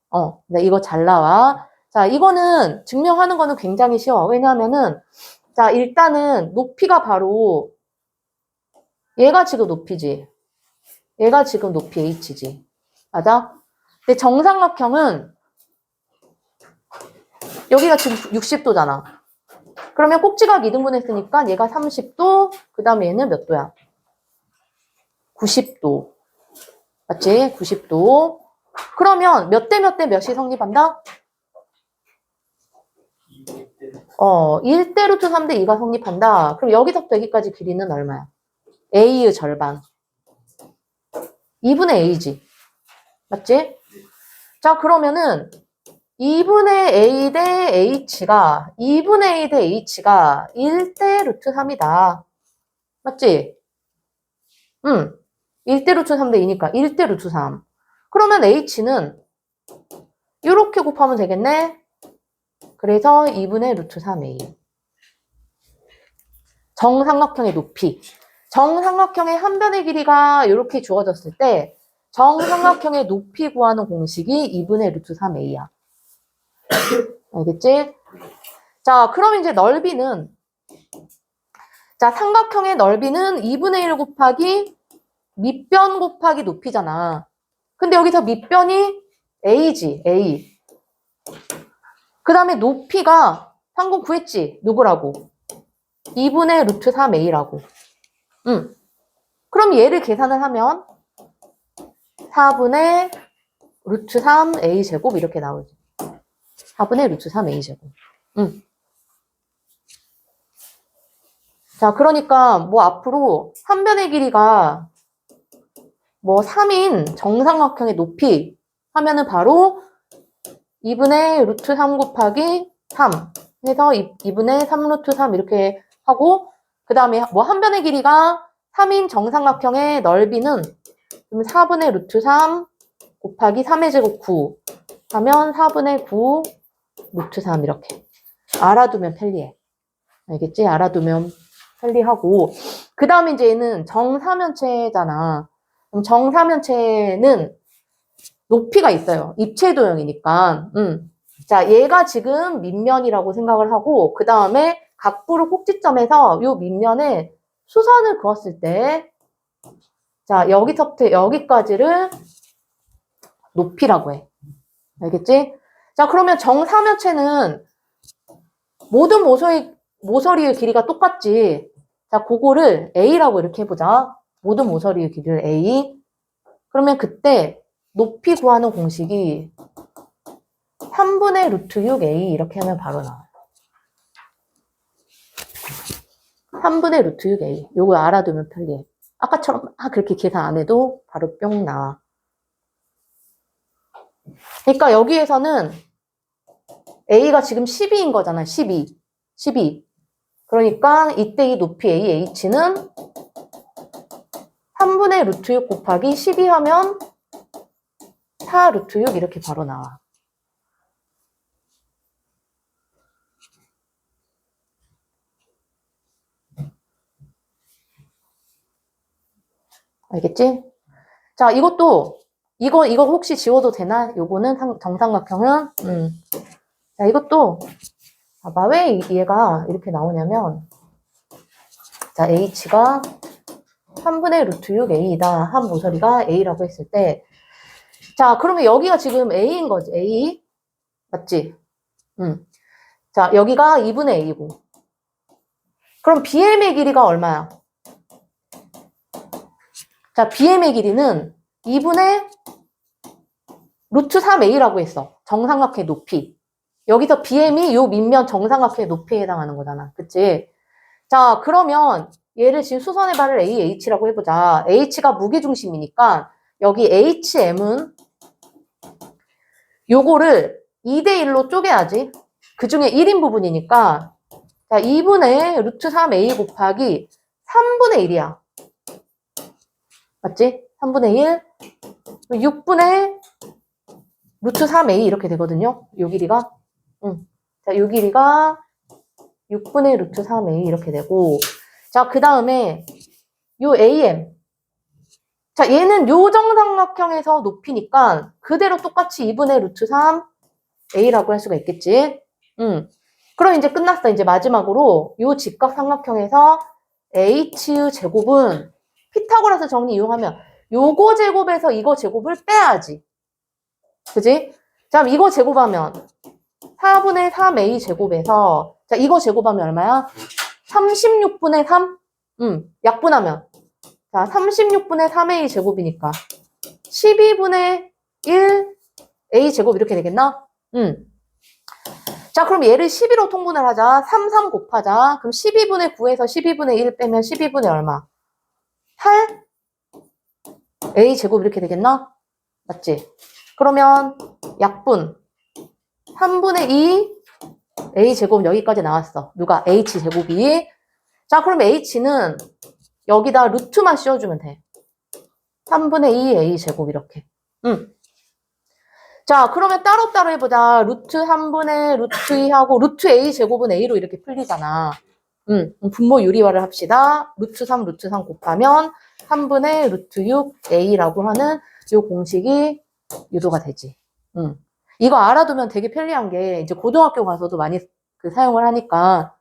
이거 잘 나와. 자, 이거는 증명하는 거는 굉장히 쉬워. 왜냐하면은 자, 일단은 높이가 바로 얘가 지금 높이지. 얘가 지금 높이 h지. 맞아? 근데 정삼각형은 여기가 지금 60도잖아. 그러면 꼭지각 2등분 했으니까 얘가 30도, 그 다음에 얘는 몇 도야? 90도. 맞지? 90도. 그러면 몇 대 몇 대 몇이 성립한다? 1대 루트 3대 2가 성립한다. 그럼 여기서부터 여기까지 길이는 얼마야? A의 절반. 2분의 A지. 맞지? 자, 그러면은 2분의 A 대 H가 2분의 A 대 H가 1대 루트 3이다. 맞지? 1대 루트 3대 2니까 1대 루트 3. 그러면 H는 이렇게 곱하면 되겠네? 그래서 2분의 루트 3A. 정삼각형의 높이. 정삼각형의 한 변의 길이가 이렇게 주어졌을 때 정삼각형의 높이 구하는 공식이 2분의 루트 3A야. 알겠지? 자, 그럼 이제 넓이는 자, 삼각형의 넓이는 2분의 1 곱하기 밑변 곱하기 높이잖아. 근데 여기서 밑변이 A지, A. 그 다음에 높이가 방금 구했지? 누구라고? 2분의 루트 3a라고. 그럼 얘를 계산을 하면 4분의 루트 3a 제곱 이렇게 나오지. 4분의 루트 3a 제곱. 자, 그러니까 뭐 앞으로 한 변의 길이가 뭐 3인 정삼각형의 높이 하면은 바로 2분의 루트 3 곱하기 3 해서 2분의 3 루트 3 이렇게 하고, 그 다음에 뭐 한 변의 길이가 3인 정삼각형의 넓이는 4분의 루트 3 곱하기 3의 제곱 9 하면 4분의 9 루트 3 이렇게 알아두면 편리해. 알겠지? 알아두면 편리하고, 그 다음에 이제 얘는 정사면체잖아. 그럼 정사면체는 높이가 있어요. 입체도형이니까. 자, 얘가 지금 밑면이라고 생각을 하고, 그 다음에 각부로 꼭지점에서 요 밑면에 수선을 그었을 때, 자, 여기서부터 여기까지를 높이라고 해. 알겠지? 자, 그러면 정사면체는 모든 모서리의 길이가 똑같지. 자, 그거를 A라고 이렇게 해보자. 모든 모서리의 길이를 A. 그러면 그때 높이 구하는 공식이 3분의 루트 6A 이렇게 하면 바로 나와요. 3분의 루트 6A. 요거 알아두면 편리해. 아까처럼 막 그렇게 계산 안 해도 바로 뿅 나와. 그러니까 여기에서는 A가 지금 12인 거잖아. 12. 그러니까 이때 이 높이 AH는 3분의 루트 6 곱하기 12 하면 4 루트 6 이렇게 바로 나와. 알겠지? 자, 이것도 이거 혹시 지워도 되나? 요거는 정삼각형은 자, 이것도 봐봐. 왜 얘가 이렇게 나오냐면, 자, H가 3분의 루트 6A이다. 한 모서리가 A라고 했을 때, 자, 그러면 여기가 지금 A인 거지. A. 맞지? 자, 여기가 2분의 A고. 그럼 BM의 길이가 얼마야? 자, BM의 길이는 2분의 루트 3A라고 했어. 정삼각형의 높이. 여기서 BM이 요 밑면 정삼각형의 높이에 해당하는 거잖아. 그치? 자, 그러면 얘를 지금 수선의 발을 AH라고 해보자. H가 무게중심이니까 여기 HM은 요거를 2대1로 쪼개야지. 그 중에 1인 부분이니까 자, 2분의 루트 3A 곱하기 3분의 1이야. 맞지? 3분의 1. 6분의 루트 3A 이렇게 되거든요. 요 길이가. 자, 요 길이가 6분의 루트 3A 이렇게 되고. 자, 그 다음에 요 AM. 자, 얘는 요 정삼각형에서 높이니까 그대로 똑같이 2분의 루트 3A라고 할 수가 있겠지. 그럼 이제 끝났어. 이제 마지막으로 요 직각삼각형에서 H의 제곱은 피타고라스 정리 이용하면 요거 제곱에서 이거 제곱을 빼야지. 그지? 자, 그럼 이거 제곱하면 4분의 3A 제곱에서 자, 이거 제곱하면 얼마야? 36분의 3? 약분하면 자, 36분의 3A 제곱이니까 12분의 1 A 제곱 이렇게 되겠나? 자, 그럼 얘를 12로 통분을 하자. 3 곱하자. 그럼 12분의 9에서 12분의 1 빼면 12분의 얼마? 8? A 제곱 이렇게 되겠나? 맞지? 그러면 약분 3분의 2 A 제곱 여기까지 나왔어. 누가? H 제곱이. 자, 그럼 H는 여기다 루트만 씌워주면 돼. 3분의 2 A 제곱 이렇게. 자, 그러면 따로따로 해보자. 루트 3분의 루트 2하고 루트 A 제곱은 A로 이렇게 풀리잖아. 분모 유리화를 합시다. 루트 3 곱하면 3분의 루트 6 A라고 하는 요 공식이 유도가 되지. 이거 알아두면 되게 편리한 게 이제 고등학교 가서도 많이 사용을 하니까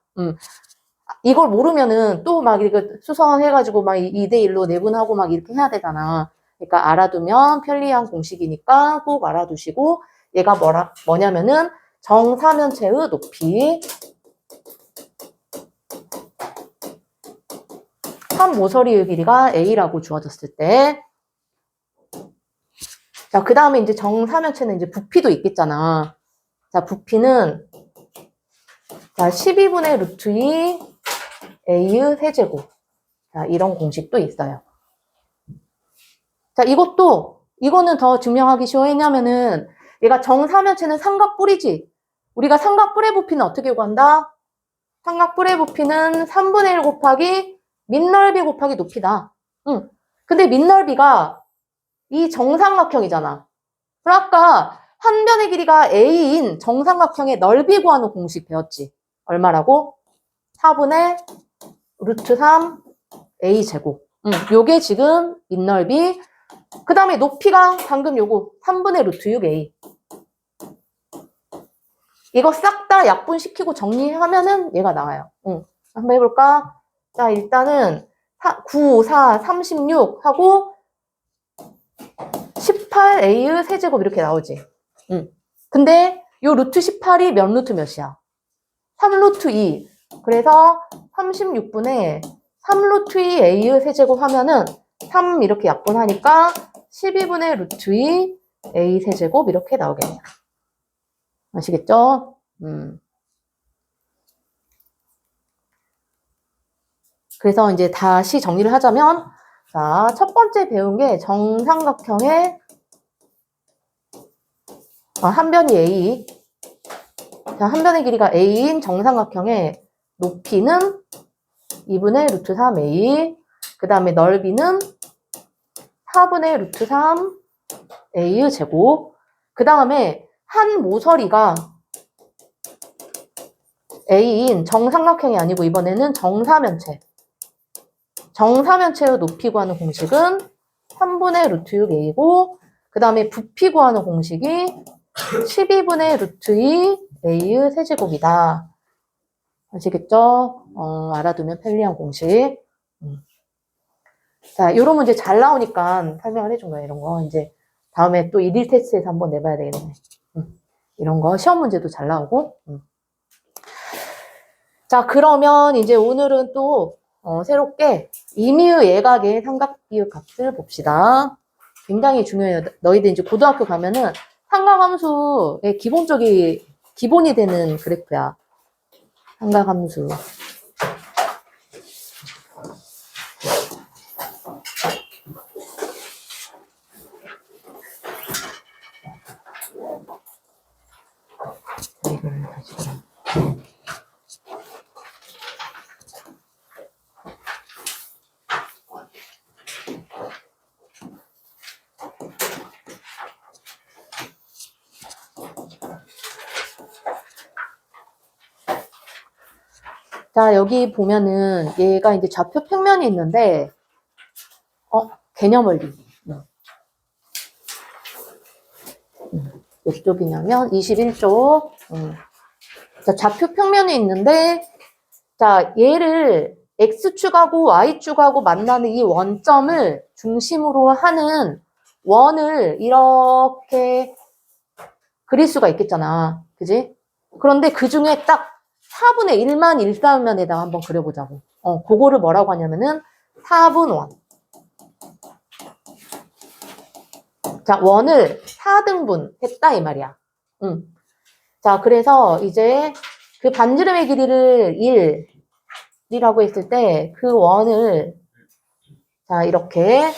이걸 모르면은 또 막 이거 수선해가지고 막 2대1로 내분하고 막 이렇게 해야 되잖아. 그러니까 알아두면 편리한 공식이니까 꼭 알아두시고 얘가 뭐냐면은 정사면체의 높이. 한 모서리의 길이가 A라고 주어졌을 때. 자, 그 다음에 이제 정사면체는 이제 부피도 있겠잖아. 자, 부피는 자, 12분의 루트 2 A의 세제곱. 자, 이런 공식도 있어요. 자, 이거는 더 증명하기 쉬워. 왜냐면은 얘가 정사면체는 삼각뿔이지. 우리가 삼각뿔의 부피는 어떻게 구한다? 삼각뿔의 부피는 3분의 1 곱하기 밑넓이 곱하기 높이다. 응. 근데 밑넓이가 이 정삼각형이잖아. 그럼 아까 한 변의 길이가 A인 정삼각형의 넓이 구하는 공식 배웠지? 얼마라고? 4분의 루트 3 A 제곱. 요게 지금 밑넓이. 그 다음에 높이가 방금 요거 3분의 루트 6A. 이거 싹 다 약분시키고 정리하면은 얘가 나와요. 한번 해볼까? 자, 일단은 9, 4, 36 하고 18A의 세제곱 이렇게 나오지. 근데 요 루트 18이 몇 루트 몇이야? 3루트 2. 그래서 36분의 3루트 2A의 세제곱 하면은 3 이렇게 약분하니까 12분의 루트 2 A 세제곱 이렇게 나오겠네요. 아시겠죠? 그래서 이제 다시 정리를 하자면, 자, 첫 번째 배운 게 정삼각형의 한 변이 A. 자, 한 변의 길이가 A인 정삼각형의 높이는 2분의 루트 3A. 그 다음에 넓이는 4분의 루트 3 A의 제곱. 그 다음에 한 모서리가 A인 정삼각형이 아니고 이번에는 정사면체. 정사면체의 높이 구하는 공식은 3분의 루트 6A고 그 다음에 부피 구하는 공식이 12분의 루트 2 A의 세제곱이다. 아시겠죠? 알아두면 편리한 공식. 자, 요런 문제 잘 나오니까 설명을 해준 거예요. 이런 거 이제 다음에 또 1일 테스트에서 한번 내봐야 되겠네. 이런 거 시험 문제도 잘 나오고. 자, 그러면 이제 오늘은 또 새롭게 임의의 예각의 삼각비의 값을 봅시다. 굉장히 중요해요. 너희들 이제 고등학교 가면은 삼각함수의 기본이 되는 그래프야. 삼각함수. 이걸 다시 자, 여기 보면은 얘가 이제 좌표 평면이 있는데, 개념 원리. 몇 쪽이냐면 21쪽. 자, 좌표 평면이 있는데, 자, 얘를 X축하고 Y축하고 만나는 이 원점을 중심으로 하는 원을 이렇게 그릴 수가 있겠잖아. 그지? 그런데 그 중에 딱 4분의 1만 일사면에다가 한번 그려보자고. 그거를 뭐라고 하냐면은 4분원. 자, 원을 4등분 했다 이 말이야. 자, 그래서 이제 그 반지름의 길이를 1이라고 했을 때 그 원을 자, 이렇게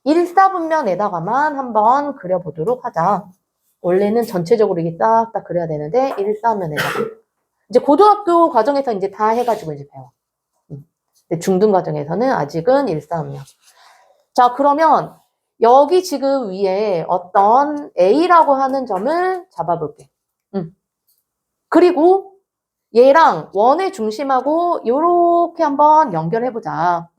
1사분면에다가만 한번 그려보도록 하자. 원래는 전체적으로 이게 싹다 그려야 되는데 1사면에다가. 이제 고등학교 과정에서 이제 다 해가지고 이제 배워. 근데 중등 과정에서는 아직은 일사음면. 자, 그러면 여기 지금 위에 어떤 A라고 하는 점을 잡아볼게. 그리고 얘랑 원의 중심하고 요렇게 한번 연결해보자.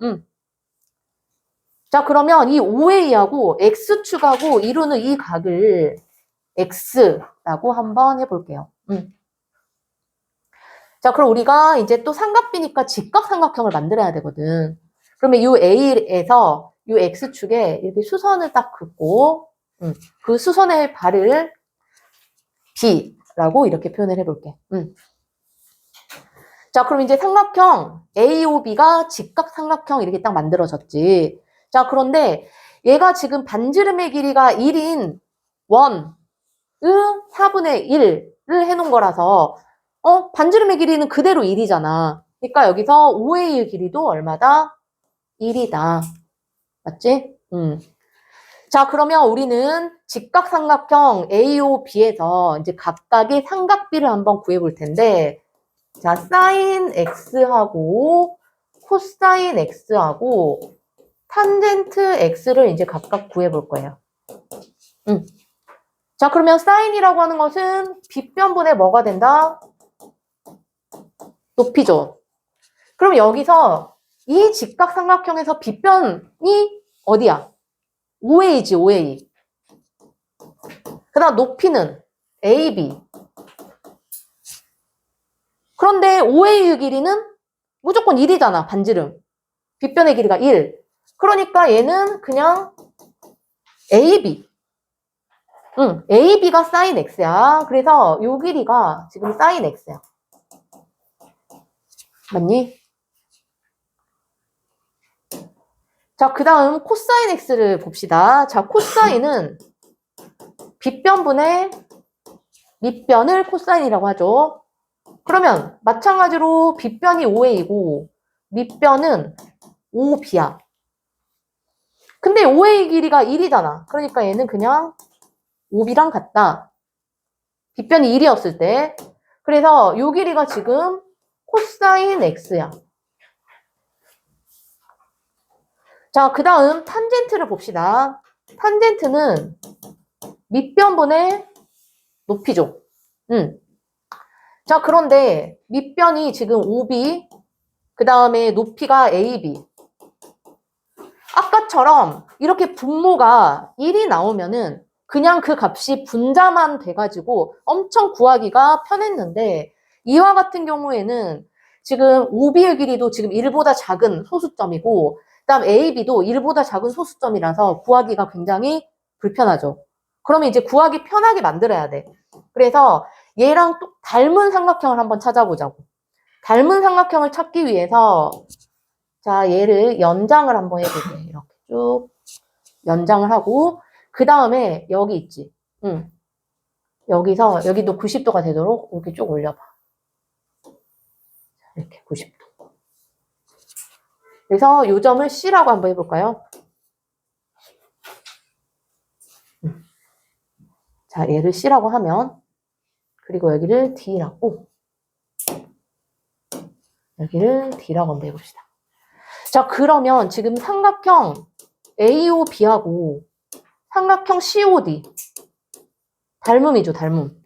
자, 그러면 이 OA하고 X축하고 이루는 이 각을 X라고 한번 해볼게요. 자, 그럼 우리가 이제 또 삼각비니까 직각삼각형을 만들어야 되거든. 그러면 이 A에서 이 X축에 이렇게 수선을 딱 긋고, 그 수선의 발을 라고 이렇게 표현을 해볼게. 자, 그럼 이제 삼각형 AOB가 직각삼각형 이렇게 딱 만들어졌지. 자, 그런데 얘가 지금 반지름의 길이가 1인 원의 4분의 1을 해놓은 거라서 반지름의 길이는 그대로 1이잖아. 그러니까 여기서 OA의 길이도 얼마다? 1이다. 맞지? 자, 그러면 우리는 직각삼각형 AOB에서 이제 각각의 삼각비를 한번 구해볼 텐데, 자, 사인 X하고 코사인 X하고 탄젠트 X를 이제 각각 구해볼 거예요. 자, 그러면 사인이라고 하는 것은 빗변분의 뭐가 된다? 높이죠. 그럼 여기서 이 직각삼각형에서 빗변이 어디야? OA지, OA. 그 다음 높이는 AB. 그런데 OA의 길이는 무조건 1이잖아, 반지름. 빗변의 길이가 1. 그러니까 얘는 그냥 AB. AB가 사인 X야. 그래서 요 길이가 지금 사인 X야. 맞니? 자, 그 다음 코사인 X를 봅시다. 자, 코사인은 빗변분의 밑변을 코사인이라고 하죠. 그러면 마찬가지로 빗변이 5a이고 밑변은 5b야. 근데 5a 길이가 1이잖아. 그러니까 얘는 그냥 5b랑 같다. 빗변이 1이었을 때. 그래서 요 길이가 지금 코사인 x야. 자, 그 다음 탄젠트를 봅시다. 탄젠트는 밑변분의 높이죠. 자, 그런데 밑변이 지금 5b, 그 다음에 높이가 ab. 아까처럼 이렇게 분모가 1이 나오면은 그냥 그 값이 분자만 돼가지고 엄청 구하기가 편했는데 이와 같은 경우에는 지금 OB의 길이도 지금 1보다 작은 소수점이고 그다음 AB도 1보다 작은 소수점이라서 구하기가 굉장히 불편하죠. 그러면 이제 구하기 편하게 만들어야 돼. 그래서 얘랑 또 닮은 삼각형을 한번 찾아보자고. 닮은 삼각형을 찾기 위해서 자, 얘를 연장을 한번 해볼게. 이렇게 쭉 연장을 하고 그 다음에 여기 있지. 여기서 여기도 90도가 되도록 이렇게 쭉 올려봐. 이렇게 90도. 그래서 이 점을 C라고 한번 해볼까요? 자, 얘를 C라고 하면 그리고 여기를 D라고 여기를 D라고 한번 해봅시다. 자, 그러면 지금 삼각형 AOB하고 삼각형 COD 닮음이죠, 닮음.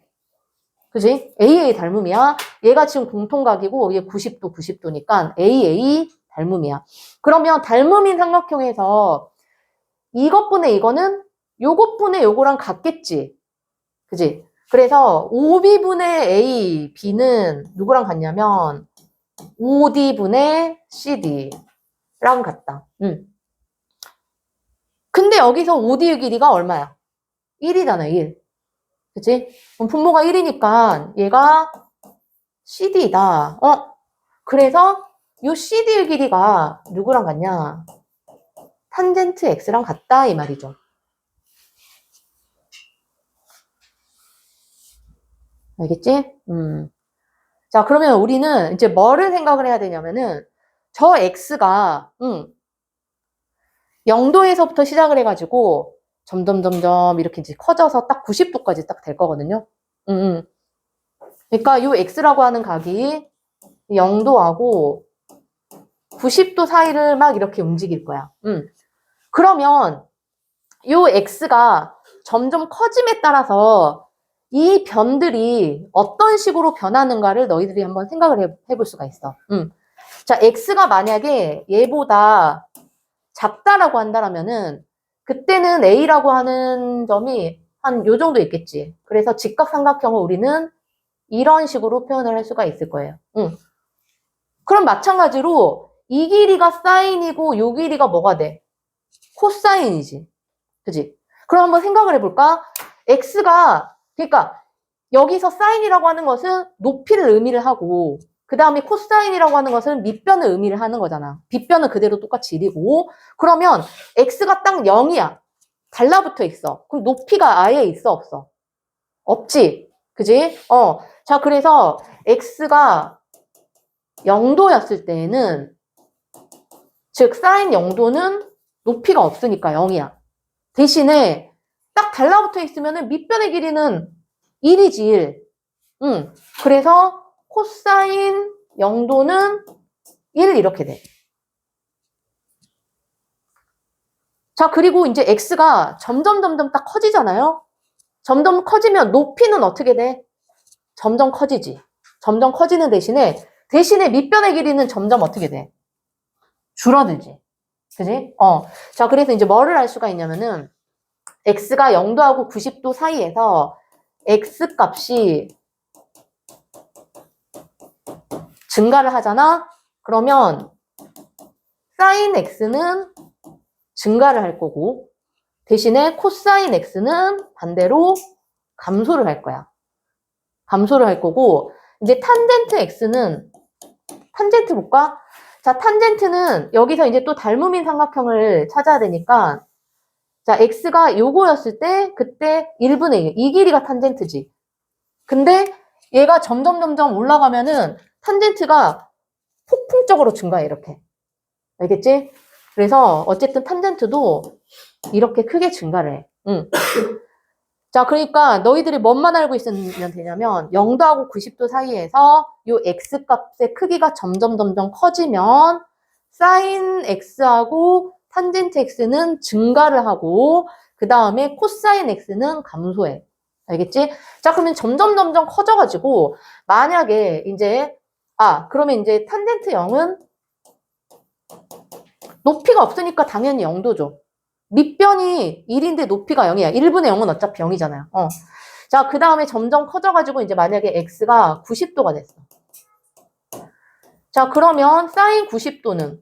그지? AA 닮음이야. 얘가 지금 공통각이고 얘 90도, 90도니까 AA 닮음이야. 그러면 닮음인 삼각형에서 이것분의 이거는 요것분의 요거랑 같겠지. 그지? 그래서 OB분의 A, B는 누구랑 같냐면 OD분의 CD랑 같다. 근데 여기서 OD의 길이가 얼마야? 1이잖아, 1. 그치? 그럼 분모가 1이니까 얘가 CD다. 그래서 이 CD의 길이가 누구랑 같냐? 탄젠트 X랑 같다 이 말이죠. 알겠지? 자, 그러면 우리는 이제 뭐를 생각을 해야 되냐면은 저 X가 0도에서부터 시작을 해가지고 점점 이렇게 이제 커져서 딱 90도까지 딱 될 거거든요. 그러니까 이 X라고 하는 각이 0도하고 90도 사이를 막 이렇게 움직일 거야. 그러면 이 X가 점점 커짐에 따라서 이 변들이 어떤 식으로 변하는가를 너희들이 한번 생각을 해볼 수가 있어. 자, X가 만약에 얘보다 작다라고 한다면은 그때는 A라고 하는 점이 한 요 정도 있겠지. 그래서 직각삼각형을 우리는 이런 식으로 표현을 할 수가 있을 거예요. 그럼 마찬가지로 이 길이가 사인이고 요 길이가 뭐가 돼? 코사인이지. 그지? 그럼 한번 생각을 해볼까? X가, 그러니까 여기서 사인이라고 하는 것은 높이를 의미를 하고 그 다음에 코사인이라고 하는 것은 밑변을 의미를 하는 거잖아. 빗변은 그대로 똑같이 1이고 그러면 x가 딱 0이야. 달라붙어 있어. 그럼 높이가 아예 있어 없어? 없지. 그지? 자, 그래서 x가 0도였을 때에는 즉 사인 0도는 높이가 없으니까 0이야. 대신에 딱 달라붙어 있으면 밑변의 길이는 1이지 1. 그래서 코사인 0도는 1 이렇게 돼. 자, 그리고 이제 x가 점점 딱 커지잖아요. 점점 커지면 높이는 어떻게 돼? 점점 커지지. 점점 커지는 대신에 밑변의 길이는 점점 어떻게 돼? 줄어들지. 그지? 자, 그래서 이제 뭐를 알 수가 있냐면은 x가 0도하고 90도 사이에서 x 값이 증가를 하잖아? 그러면 sin x는 증가를 할 거고 대신에 코사인 x는 반대로 감소를 할 거야. 감소를 할 거고 이제 탄젠트 x는 탄젠트 볼까? 자, 탄젠트는 여기서 이제 또 닮음인 삼각형을 찾아야 되니까 자, x가 요거였을 때 그때 1분의 1. 이 길이가 탄젠트지. 근데 얘가 점점 올라가면은 탄젠트가 폭풍적으로 증가해 이렇게. 알겠지? 그래서 어쨌든 탄젠트도 이렇게 크게 증가를 해. 자, 그러니까 너희들이 뭔만 알고 있으면 되냐면 0도하고 90도 사이에서 요 x값의 크기가 점점 커지면 sin x하고 탄젠트 x는 증가를 하고 그 다음에 코사인 x는 감소해. 알겠지? 자, 그러면 점점 커져가지고 만약에 이제 그러면 이제 탄젠트 0은 높이가 없으니까 당연히 0도죠. 밑변이 1인데 높이가 0이야. 1분의 0은 어차피 0이잖아요. 자, 그 다음에 점점 커져가지고 이제 만약에 x가 90도가 됐어. 자, 그러면 사인 90도는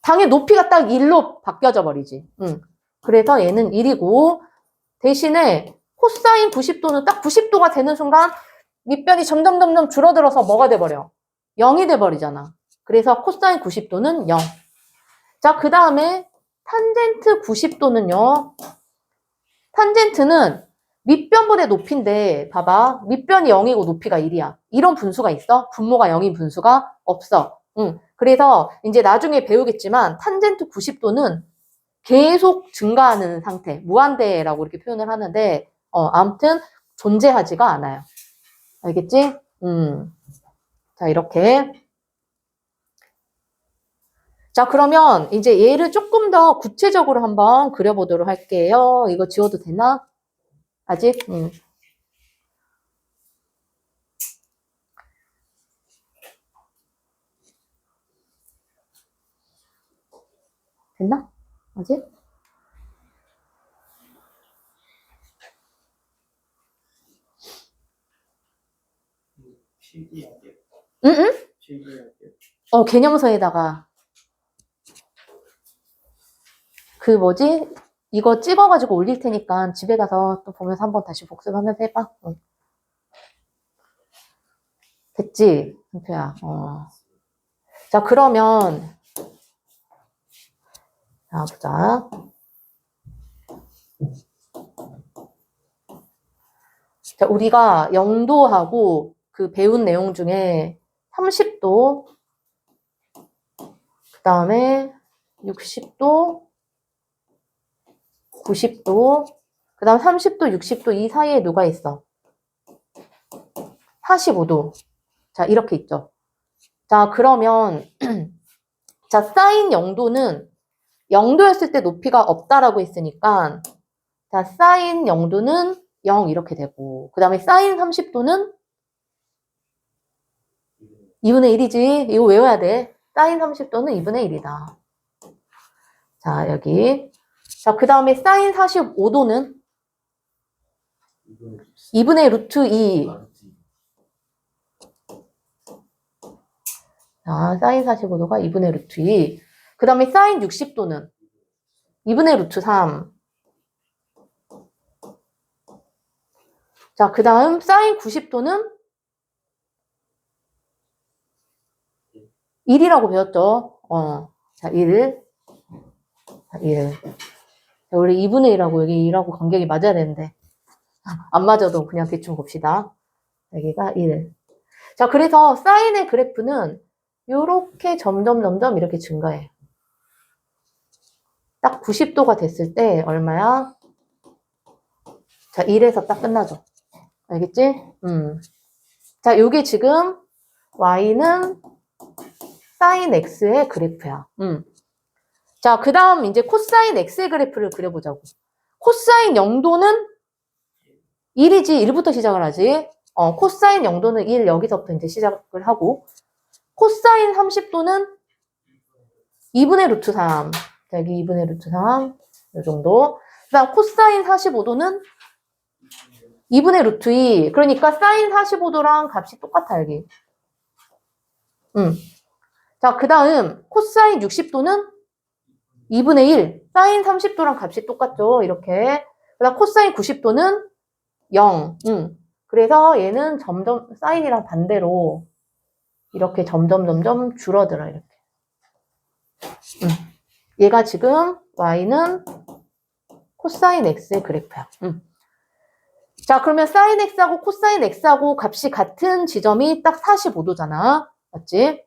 당연히 높이가 딱 1로 바뀌어져 버리지. 그래서 얘는 1이고 대신에 코사인 90도는 딱 90도가 되는 순간 밑변이 점점 줄어들어서 뭐가 돼버려? 0이 돼버리잖아. 그래서 코사인 90도는 0. 자, 그 다음에 탄젠트 90도는요. 탄젠트는 밑변분의 높이인데 봐봐. 밑변이 0이고 높이가 1이야. 이런 분수가 있어? 분모가 0인 분수가 없어. 그래서 이제 나중에 배우겠지만 탄젠트 90도는 계속 증가하는 상태. 무한대라고 이렇게 표현을 하는데 아무튼 존재하지가 않아요. 알겠지? 자, 이렇게. 자, 그러면 이제 얘를 조금 더 구체적으로 한번 그려보도록 할게요. 이거 지워도 되나? 아직? 됐나? 아직? 응? 개념서에다가 그 뭐지? 이거 찍어가지고 올릴 테니까 집에 가서 또 보면서 한번 다시 복습하면서 해봐. 됐지? 은표야. 자, 그러면 자, 보자. 자, 우리가 0도하고 그 배운 내용 중에 30도, 그 다음에 60도, 90도, 그 다음 30도, 60도 이 사이에 누가 있어? 45도. 자, 이렇게 있죠. 자, 그러면 자, 사인 0도는 0도였을 때 높이가 없다라고 했으니까 자, 사인 0도는 0 이렇게 되고 그 다음에 사인 30도는 2분의 1이지. 이거 외워야 돼. 사인 30도는 2분의 1이다. 자, 여기. 자, 그 다음에 사인 45도는 2분의 루트 2. 자, 사인 45도가 2분의 루트 2. 그 다음에 사인 60도는 2분의 루트 3. 자, 그 다음 사인 90도는 1이라고 배웠죠. 자, 1. 자, 1. 자, 원래 2분의 1하고 여기 1하고 간격이 맞아야 되는데 안 맞아도 그냥 대충 봅시다. 여기가 1. 자, 그래서 사인의 그래프는 요렇게 점점 이렇게 증가해. 딱 90도가 됐을 때 얼마야? 자, 1에서 딱 끝나죠. 알겠지? 자, 요게 지금 y는 사인 x의 그래프야. 자, 그 다음 이제 코사인 x의 그래프를 그려보자고. 코사인 0도는 1이지. 1부터 시작을 하지. 코사인 0도는 1 여기서부터 이제 시작을 하고 코사인 30도는 2분의 루트 3. 자, 여기 2분의 루트 3. 이 정도. 그 다음 코사인 45도는 2분의 루트 2. 그러니까 사인 45도랑 값이 똑같아, 여기. 자, 그 다음 코사인 60도는 2분의 1. 사인 30도랑 값이 똑같죠, 이렇게. 그 다음 코사인 90도는 0. 그래서 얘는 점점 사인이랑 반대로 이렇게 점점 줄어들어, 이렇게. 얘가 지금 y는 코사인 x의 그래프야. 자, 그러면 사인 x하고 코사인 x하고 값이 같은 지점이 딱 45도잖아. 맞지?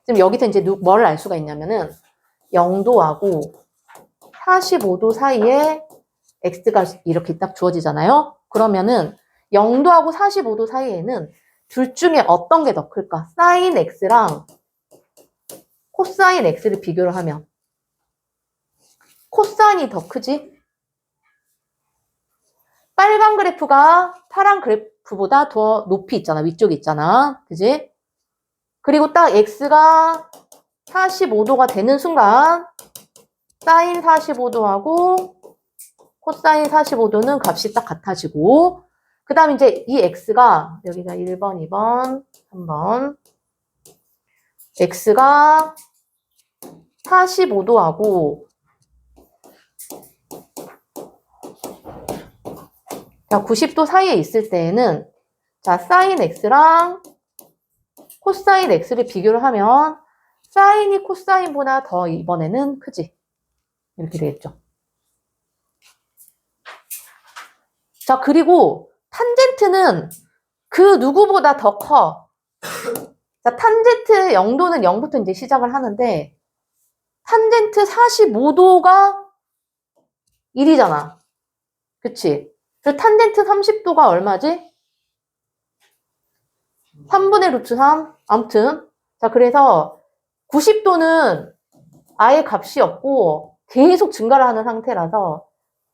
지금 여기서 이제 뭐를 알 수가 있냐면은 0도하고 45도 사이에 x가 이렇게 딱 주어지잖아요. 그러면은 0도하고 45도 사이에는 둘 중에 어떤 게 더 클까? 사인 x랑 코사인 x를 비교를 하면 코사인이 더 크지? 빨간 그래프가 파란 그래프보다 더 높이 있잖아. 위쪽에 있잖아. 그지? 그리고 딱 x가 45도가 되는 순간 사인 45도하고 코사인 45도는 값이 딱 같아지고 그 다음 이제 이 x가 여기가 1번, 2번, 3번 x가 45도하고 자, 90도 사이에 있을 때에는 자, 사인 x랑 코사인 x를 비교를 하면 사인이 코사인보다 더 이번에는 크지. 이렇게 되겠죠. 자, 그리고 탄젠트는 그 누구보다 더 커. 자, 탄젠트 0도는 0부터 이제 시작을 하는데 탄젠트 45도가 1이잖아. 그치? 그 탄젠트 30도가 얼마지? 3분의 루트 3? 아무튼. 자, 그래서 90도는 아예 값이 없고 계속 증가를 하는 상태라서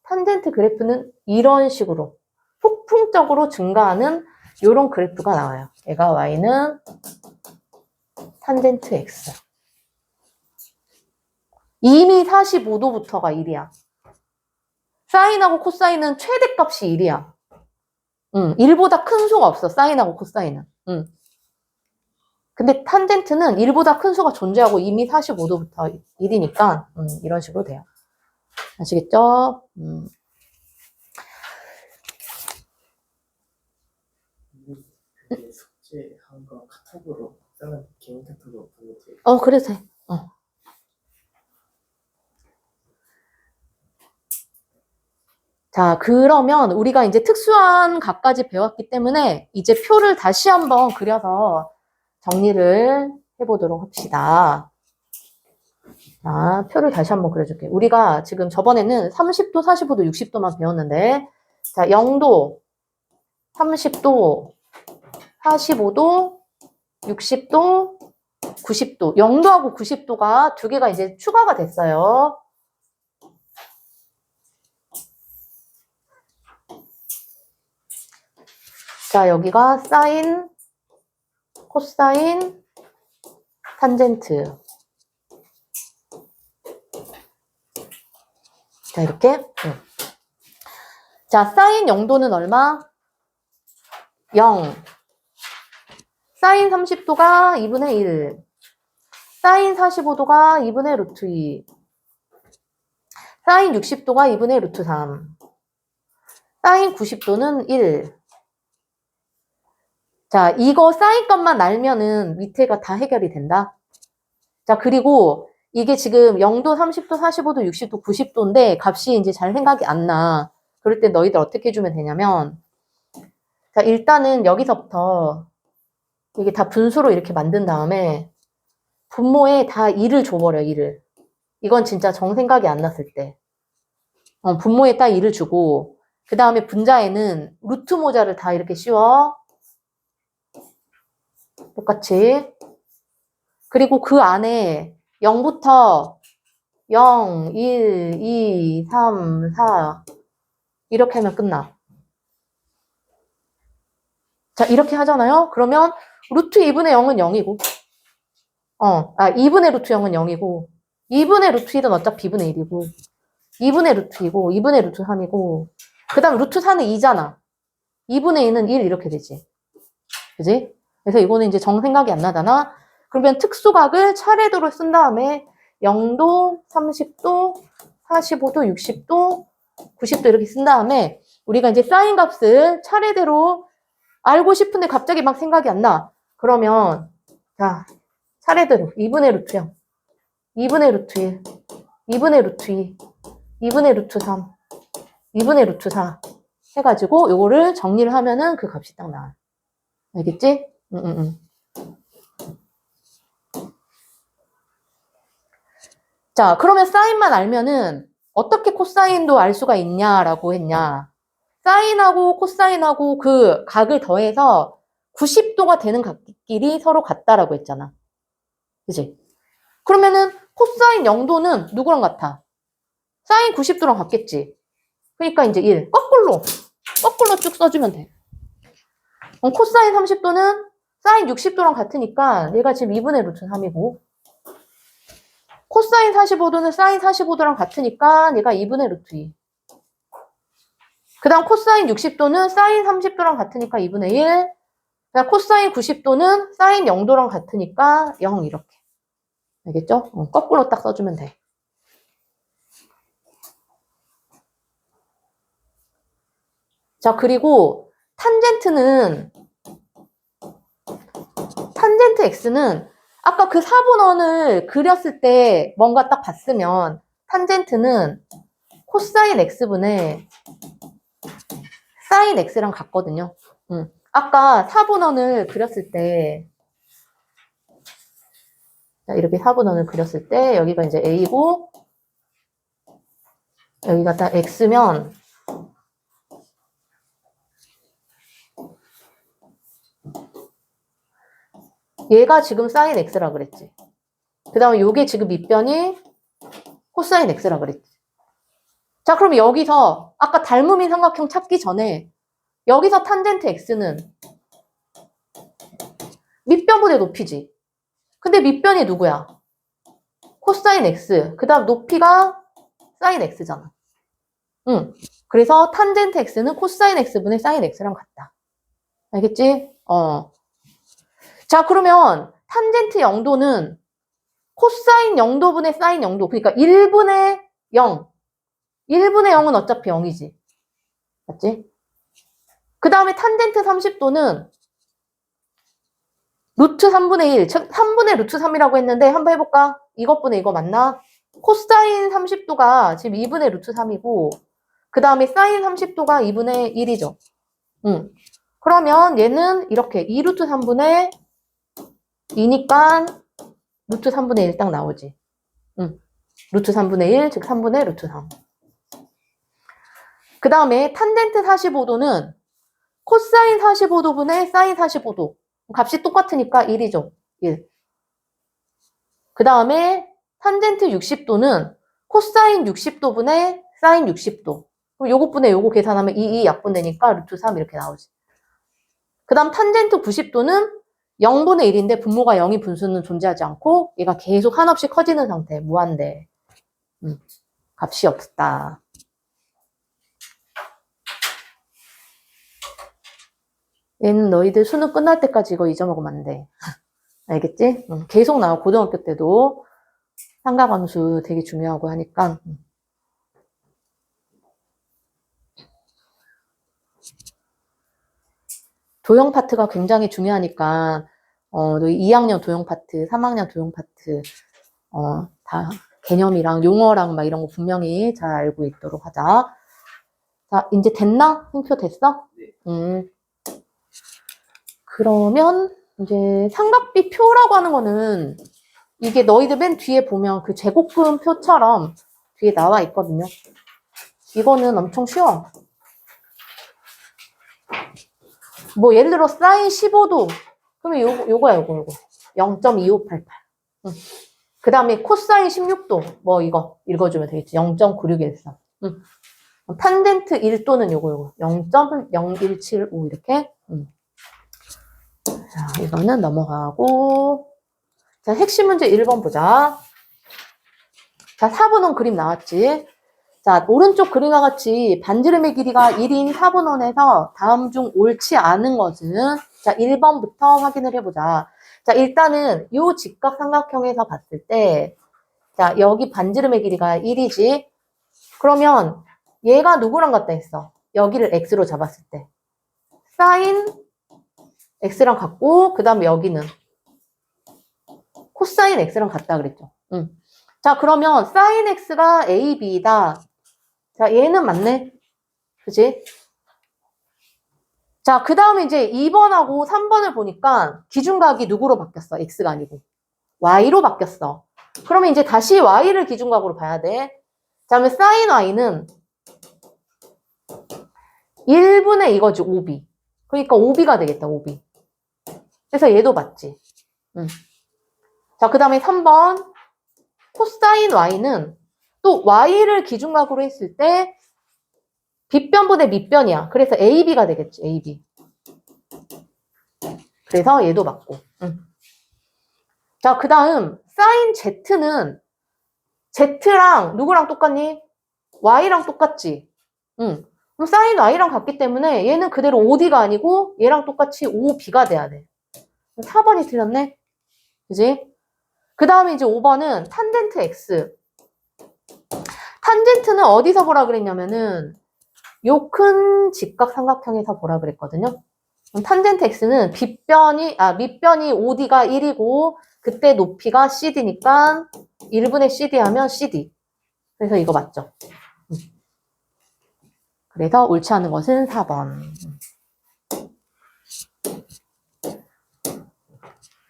탄젠트 그래프는 이런 식으로 폭풍적으로 증가하는 이런 그래프가 나와요. 얘가 y는 탄젠트 x. 이미 45도부터가 1이야. 사인하고 코사인은 최대값이 1이야. 1보다 큰 수가 없어. 사인하고 코사인은. 근데 탄젠트는 1보다 큰 수가 존재하고 이미 45도부터 1이니까 이런 식으로 돼요. 아시겠죠? 숙제한 거 카톡으로 다른 개인 카톡으로 보내드릴게요. 그래도 돼. 자, 그러면 우리가 이제 특수한 각까지 배웠기 때문에 이제 표를 다시 한번 그려서 정리를 해보도록 합시다. 자, 표를 다시 한번 그려줄게요. 우리가 지금 저번에는 30도, 45도, 60도만 배웠는데 자, 0도, 30도, 45도, 60도, 90도. 0도하고 90도가 두 개가 이제 추가가 됐어요. 자, 여기가 사인, 코사인, 탄젠트. 자, 이렇게. 자, 사인 0도는 얼마? 0. 사인 30도가 2분의 1. 사인 45도가 2분의 루트 2. 사인 60도가 2분의 루트 3. 사인 90도는 1. 자, 이거 사인 값만 알면은 밑에가 다 해결이 된다. 자, 그리고 이게 지금 0도, 30도, 45도, 60도, 90도인데 값이 이제 잘 생각이 안 나. 그럴 때 너희들 어떻게 해주면 되냐면, 자, 일단은 여기서부터 이게 다 분수로 이렇게 만든 다음에 분모에 다 2를 줘버려, 2를. 이건 진짜 정 생각이 안 났을 때. 분모에 딱 2를 주고, 그 다음에 분자에는 루트 모자를 다 이렇게 씌워. 똑같이. 그리고 그 안에 0부터 0, 1, 2, 3, 4 이렇게 하면 끝나. 자, 이렇게 하잖아요? 그러면 루트 2분의 0은 0이고 2분의 루트 0은 0이고 2분의 루트 1은 어차피 2분의 1이고 2분의 루트 2고 2분의 루트 3이고 그 다음 루트 4는 2잖아. 2분의 2는 1 이렇게 되지. 그지? 그래서 이거는 이제 정 생각이 안 나잖아. 그러면 특수각을 차례대로 쓴 다음에 0도, 30도, 45도, 60도, 90도 이렇게 쓴 다음에 우리가 이제 사인 값을 차례대로 알고 싶은데 갑자기 막 생각이 안 나. 그러면 자, 차례대로 2분의 루트 0, 2분의 루트 1, 2분의 루트 2, 2분의 루트 3, 2분의 루트 4 해가지고 요거를 정리를 하면은 그 값이 딱 나와. 알겠지? 자, 그러면 사인만 알면은 어떻게 코사인도 알 수가 있냐라고 했냐. 사인하고 코사인하고 그 각을 더해서 90도가 되는 각끼리 서로 같다라고 했잖아. 그치? 그러면은 코사인 0도는 누구랑 같아? 사인 90도랑 같겠지. 그러니까 이제 1. 거꾸로 쭉 써주면 돼. 코사인 30도는 사인 60도랑 같으니까 얘가 지금 2분의 루트 3이고 코사인 45도는 사인 45도랑 같으니까 얘가 2분의 루트 2. 그 다음 코사인 60도는 사인 30도랑 같으니까 2분의 1. 그다음 코사인 90도는 사인 0도랑 같으니까 0 이렇게. 알겠죠? 거꾸로 딱 써주면 돼. 자, 그리고 탄젠트 x는 아까 그 사분원을 그렸을 때 뭔가 딱 봤으면 탄젠트는 코사인 x분의 사인 x랑 같거든요. 아까 사분원을 그렸을 때 자, 이렇게 사분원을 그렸을 때 여기가 이제 a고 여기가 딱 x면 얘가 지금 사인 x라 그랬지. 그 다음에 요게 지금 밑변이 코사인 x라 그랬지. 자, 그럼 여기서 아까 닮음인 삼각형 찾기 전에 여기서 탄젠트 x는 밑변보다 높이지. 근데 밑변이 누구야? 코사인 x. 그 다음 높이가 사인 x잖아. 그래서 탄젠트 x는 코사인 x분의 사인 x랑 같다. 알겠지? 자, 그러면 탄젠트 0도는 코사인 0도분의 사인 0도. 그러니까 1분의 0. 1분의 0은 어차피 0이지. 맞지? 그 다음에 탄젠트 30도는 루트 3분의 1, 즉 3분의 루트 3이라고 했는데 한번 해볼까? 이것분의 이거 맞나? 코사인 30도가 지금 2분의 루트 3이고 그 다음에 사인 30도가 2분의 1이죠. 그러면 얘는 이렇게 2루트 3분의 2니까 루트 3분의 1 딱 나오지. 루트 3분의 1, 즉 3분의 루트 3. 그 다음에 탄젠트 45도는 코사인 45도분의 사인 45도. 값이 똑같으니까 1이죠. 1. 그 다음에 탄젠트 60도는 코사인 60도분의 사인 60도. 그럼 요것분의 요거 계산하면 2 약분되니까 루트 3 이렇게 나오지. 그 다음 탄젠트 90도는 0분의 1인데 분모가 0인 분수는 존재하지 않고 얘가 계속 한없이 커지는 상태. 무한대. 값이 없다. 얘는 너희들 수능 끝날 때까지 이거 잊어먹으면 안 돼. 알겠지? 계속 나와. 고등학교 때도 삼각함수 되게 중요하고 하니까. 도형 파트가 굉장히 중요하니까, 너희 2학년 도형 파트, 3학년 도형 파트, 다 개념이랑 용어랑 막 이런 거 분명히 잘 알고 있도록 하자. 자, 이제 됐나? 흥표 됐어? 네. 그러면 이제 삼각비 표라고 하는 거는 이게 너희들 맨 뒤에 보면 그 제곱근 표처럼 뒤에 나와 있거든요. 이거는 엄청 쉬워. 뭐 예를 들어 사인 15도 그러면 요거야. 0.2588. 그 다음에 코사인 16도 뭐 이거 읽어주면 되겠지. 0.9613. 탄젠트 1도는 요거 0.0175 이렇게. 자, 이거는 넘어가고. 자, 핵심 문제 1번 보자. 자, 4분원 그림 나왔지. 자, 오른쪽 그림과 같이 반지름의 길이가 1인 4분원에서 다음 중 옳지 않은 것은, 자, 1번부터 확인을 해보자. 자, 일단은 요 직각삼각형에서 봤을 때, 자, 여기 반지름의 길이가 1이지. 그러면 얘가 누구랑 같다 했어? 여기를 x로 잡았을 때. 사인 x랑 같고, 그 다음에 여기는 코사인 x랑 같다 그랬죠. 자, 그러면 사인 x가 a, b다. 자, 얘는 맞네. 그지? 자, 그 다음에 이제 2번하고 3번을 보니까 기준각이 누구로 바뀌었어? x가 아니고. y로 바뀌었어. 그러면 이제 다시 y를 기준각으로 봐야 돼. 자, 그러면 sin y는 1분의 이거지, 5b. 그러니까 5b가 되겠다, 5b. 그래서 얘도 맞지. 자, 그 다음에 3번. 코사인 y는 또 y를 기준각으로 했을 때 빗변분의 밑변이야. 그래서 ab가 되겠지, ab. 그래서 얘도 맞고. 자, 그 다음 사인 z는 z랑 누구랑 똑같니? y랑 똑같지. 그럼 사인 y랑 같기 때문에 얘는 그대로 5d가 아니고 얘랑 똑같이 5b가 돼야 돼. 4번이 틀렸네. 그지? 그 다음에 이제 5번은 탄젠트 x. 탄젠트는 어디서 보라 그랬냐면은 요 큰 직각삼각형에서 보라 그랬거든요. 그럼 탄젠트 x는 밑변이 5d가 1이고 그때 높이가 cd니까 1분의 cd 하면 cd. 그래서 이거 맞죠? 그래서 옳지 않은 것은 4번.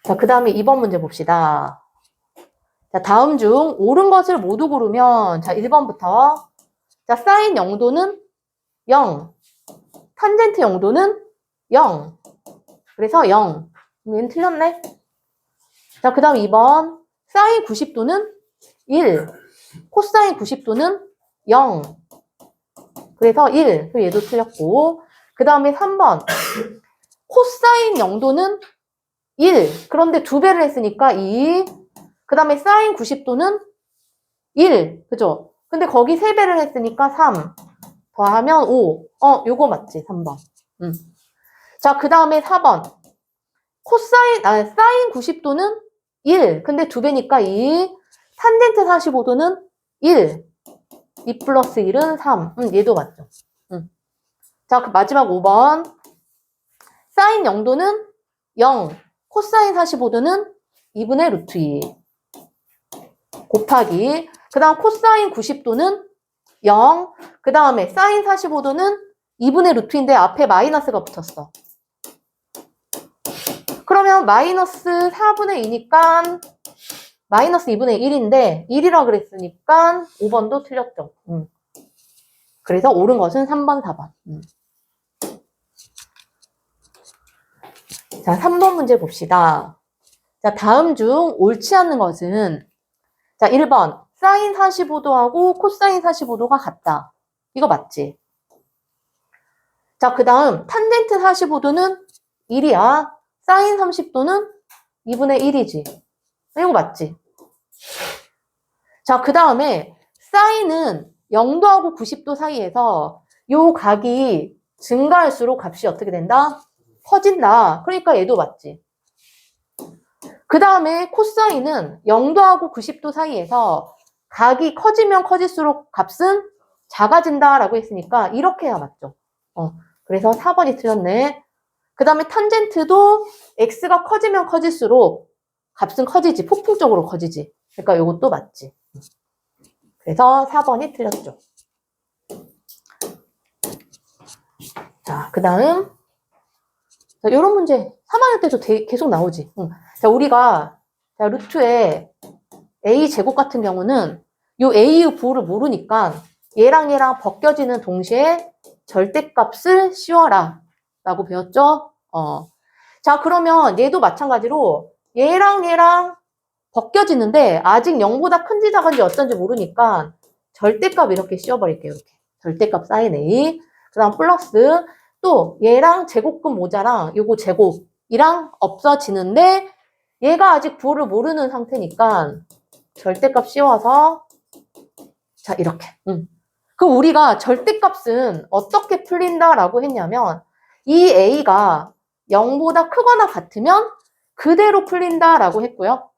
자, 그 다음에 2번 문제 봅시다. 자, 다음 중 옳은 것을 모두 고르면, 자, 1번부터. 자, 사인 0도는 0. 탄젠트 0도는 0. 그래서 0. 얘는 틀렸네. 자, 그 다음 2번. 사인 90도는 1. 코사인 90도는 0. 그래서 1. 그리고 얘도 틀렸고. 그 다음에 3번. 코사인 0도는 1. 그런데 2배를 했으니까 2. 그 다음에 사인 90도는 1. 그죠? 근데 거기 3배를 했으니까 3. 더하면 5. 요거 맞지? 3번. 자, 그 다음에 4번. 사인 90도는 1. 근데 2배니까 2. 탄젠트 45도는 1. 2 플러스 1은 3. 얘도 맞죠? 자, 그 마지막 5번. 사인 0도는 0. 코사인 45도는 2분의 루트 2. 곱하기. 그 다음 코사인 90도는 0. 그 다음에 사인 45도는 2분의 루트인데 앞에 마이너스가 붙었어. 그러면 마이너스 4분의 2니까 마이너스 2분의 1인데 1이라 그랬으니까 5번도 틀렸죠. 그래서 옳은 것은 3번, 4번. 자, 3번 문제 봅시다. 자, 다음 중 옳지 않는 것은 자, 1번. 사인 45도하고 코사인 45도가 같다. 이거 맞지? 자, 그 다음 탄젠트 45도는 1이야. 사인 30도는 2분의 1이지. 이거 맞지? 자, 그 다음에 사인은 0도하고 90도 사이에서 요 각이 증가할수록 값이 어떻게 된다? 커진다. 그러니까 얘도 맞지. 그 다음에 코사인은 0도하고 90도 사이에서 각이 커지면 커질수록 값은 작아진다라고 했으니까 이렇게 해야 맞죠. 그래서 4번이 틀렸네. 그 다음에 탄젠트도 x가 커지면 커질수록 값은 커지지. 폭풍적으로 커지지. 그러니까 요것도 맞지. 그래서 4번이 틀렸죠. 자, 그 다음. 자, 요런 문제 3학년 때도 계속 나오지. 자, 우리가 자, 루트에 a 제곱 같은 경우는 요 a의 부호를 모르니까 얘랑 얘랑 벗겨지는 동시에 절대값을 씌워라 라고 배웠죠? 자, 그러면 얘도 마찬가지로 얘랑 얘랑 벗겨지는데 아직 0보다 큰지 작은지 어떤지 모르니까 절대값 이렇게 씌워버릴게요. 이렇게. 절대값 sin a. 그 다음 플러스 또 얘랑 제곱근 모자랑 요거 제곱이랑 없어지는데 얘가 아직 부호를 모르는 상태니까 절대값 씌워서 자 이렇게. 그럼 우리가 절대값은 어떻게 풀린다라고 했냐면 이 a가 0보다 크거나 같으면 그대로 풀린다라고 했고요.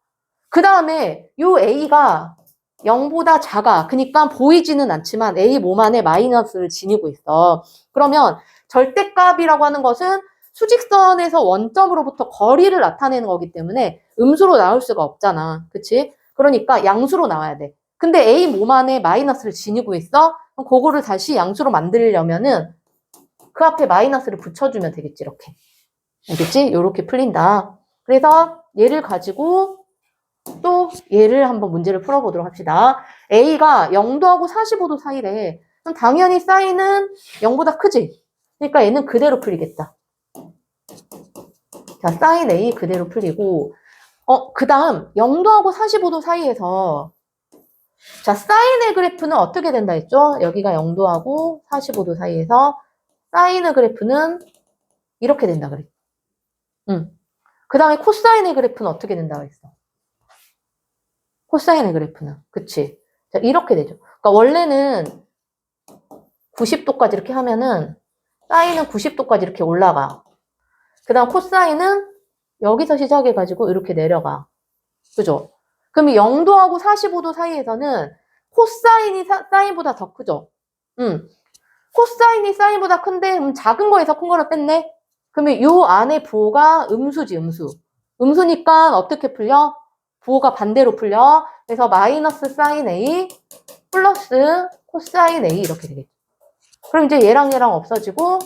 그 다음에 요 a가 0보다 작아. 그러니까 보이지는 않지만 a 몸 안에 마이너스를 지니고 있어. 그러면 절대값이라고 하는 것은 수직선에서 원점으로부터 거리를 나타내는 거기 때문에 음수로 나올 수가 없잖아. 그치? 그러니까 양수로 나와야 돼. 근데 a 몸 안에 마이너스를 지니고 있어? 그럼 그거를 다시 양수로 만들려면은 그 앞에 마이너스를 붙여주면 되겠지, 이렇게. 알겠지? 요렇게 풀린다. 그래서 얘를 가지고 또 얘를 한번 문제를 풀어보도록 합시다. a가 0도하고 45도 사이래. 그럼 당연히 사인은 0보다 크지? 그러니까 얘는 그대로 풀리겠다. 자, 사인 a 그대로 풀리고 그 다음 0도하고 45도 사이에서 자, 사인의 그래프는 어떻게 된다 했죠? 여기가 0도하고 45도 사이에서 사인의 그래프는 이렇게 된다 그랬어. 그 다음에 코사인의 그래프는 어떻게 된다고 했어? 코사인의 그래프는. 그치? 자, 이렇게 되죠. 그러니까 원래는 90도까지 이렇게 하면은 사인은 90도까지 이렇게 올라가. 그 다음 코사인은 여기서 시작해가지고 이렇게 내려가. 그죠? 그럼 0도하고 45도 사이에서는 코사인이 사인보다 더 크죠? 코사인이 사인보다 큰데 작은 거에서 큰 거를 뺐네? 그러면 요 안에 부호가 음수지, 음수. 음수니까 어떻게 풀려? 부호가 반대로 풀려. 그래서 마이너스 사인 A 플러스 코사인 A 이렇게 되겠죠. 그럼 이제 얘랑 얘랑 없어지고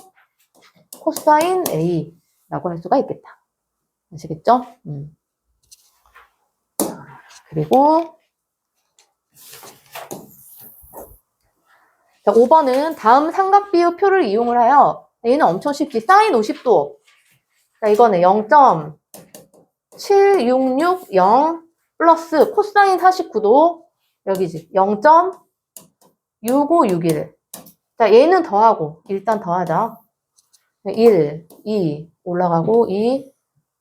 코사인 A라고 할 수가 있겠다. 아시겠죠? 그리고 자, 5번은 다음 삼각비의 표를 이용을 하여 얘는 엄청 쉽지. 사인 50도. 자, 이거는 0.7660 플러스 코사인 49도. 여기지. 0.6561. 자, 얘는 더하고. 일단 더하자. 1, 2, 올라가고 2,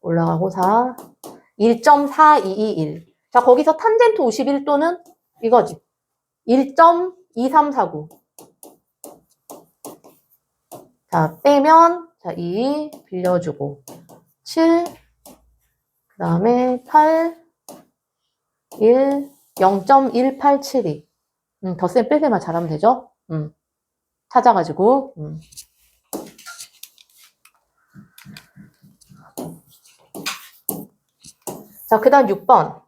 올라가고 4, 1.4221. 자, 거기서 탄젠트 51도는 이거지. 1.2349. 자, 빼면, 자, 2 빌려주고, 7, 그 다음에 8, 1, 0.1872. 덧셈 뺄셈만 잘하면 되죠? 찾아가지고, 자, 그 다음 6번.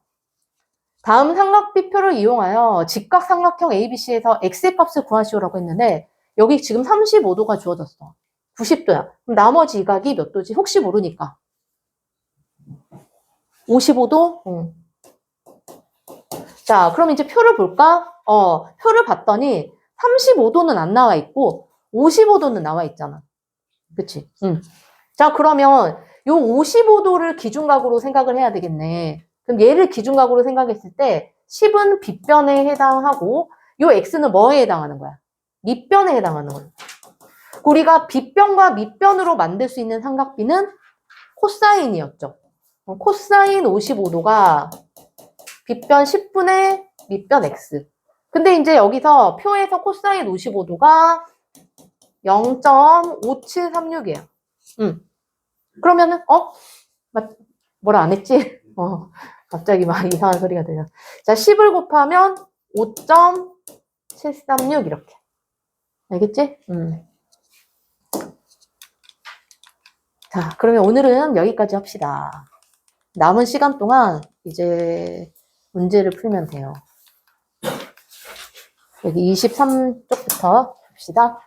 다음 삼각비표를 이용하여 직각삼각형 ABC에서 x의 값을 구하시오라고 했는데, 여기 지금 35도가 주어졌어. 90도야. 그럼 나머지 이 각이 몇 도지? 혹시 모르니까. 55도? 자, 그럼 이제 표를 볼까? 표를 봤더니 35도는 안 나와 있고 55도는 나와 있잖아. 그치? 자, 그러면 요 55도를 기준각으로 생각을 해야 되겠네. 그럼 얘를 기준각으로 생각했을 때 10은 빗변에 해당하고 요 x는 뭐에 해당하는 거야? 밑변에 해당하는 거야. 우리가 빗변과 밑변으로 만들 수 있는 삼각비는 코사인이었죠. 코사인 55도가 빗변 10분의 밑변 x. 근데 이제 여기서 표에서 코사인 55도가 0.5736이에요. 그러면은 뭐라 안 했지? 갑자기 막 이상한 소리가 들려. 자, 10을 곱하면 5.736 이렇게. 알겠지? 자, 그러면 오늘은 여기까지 합시다. 남은 시간 동안 이제 문제를 풀면 돼요. 여기 23쪽부터 봅시다.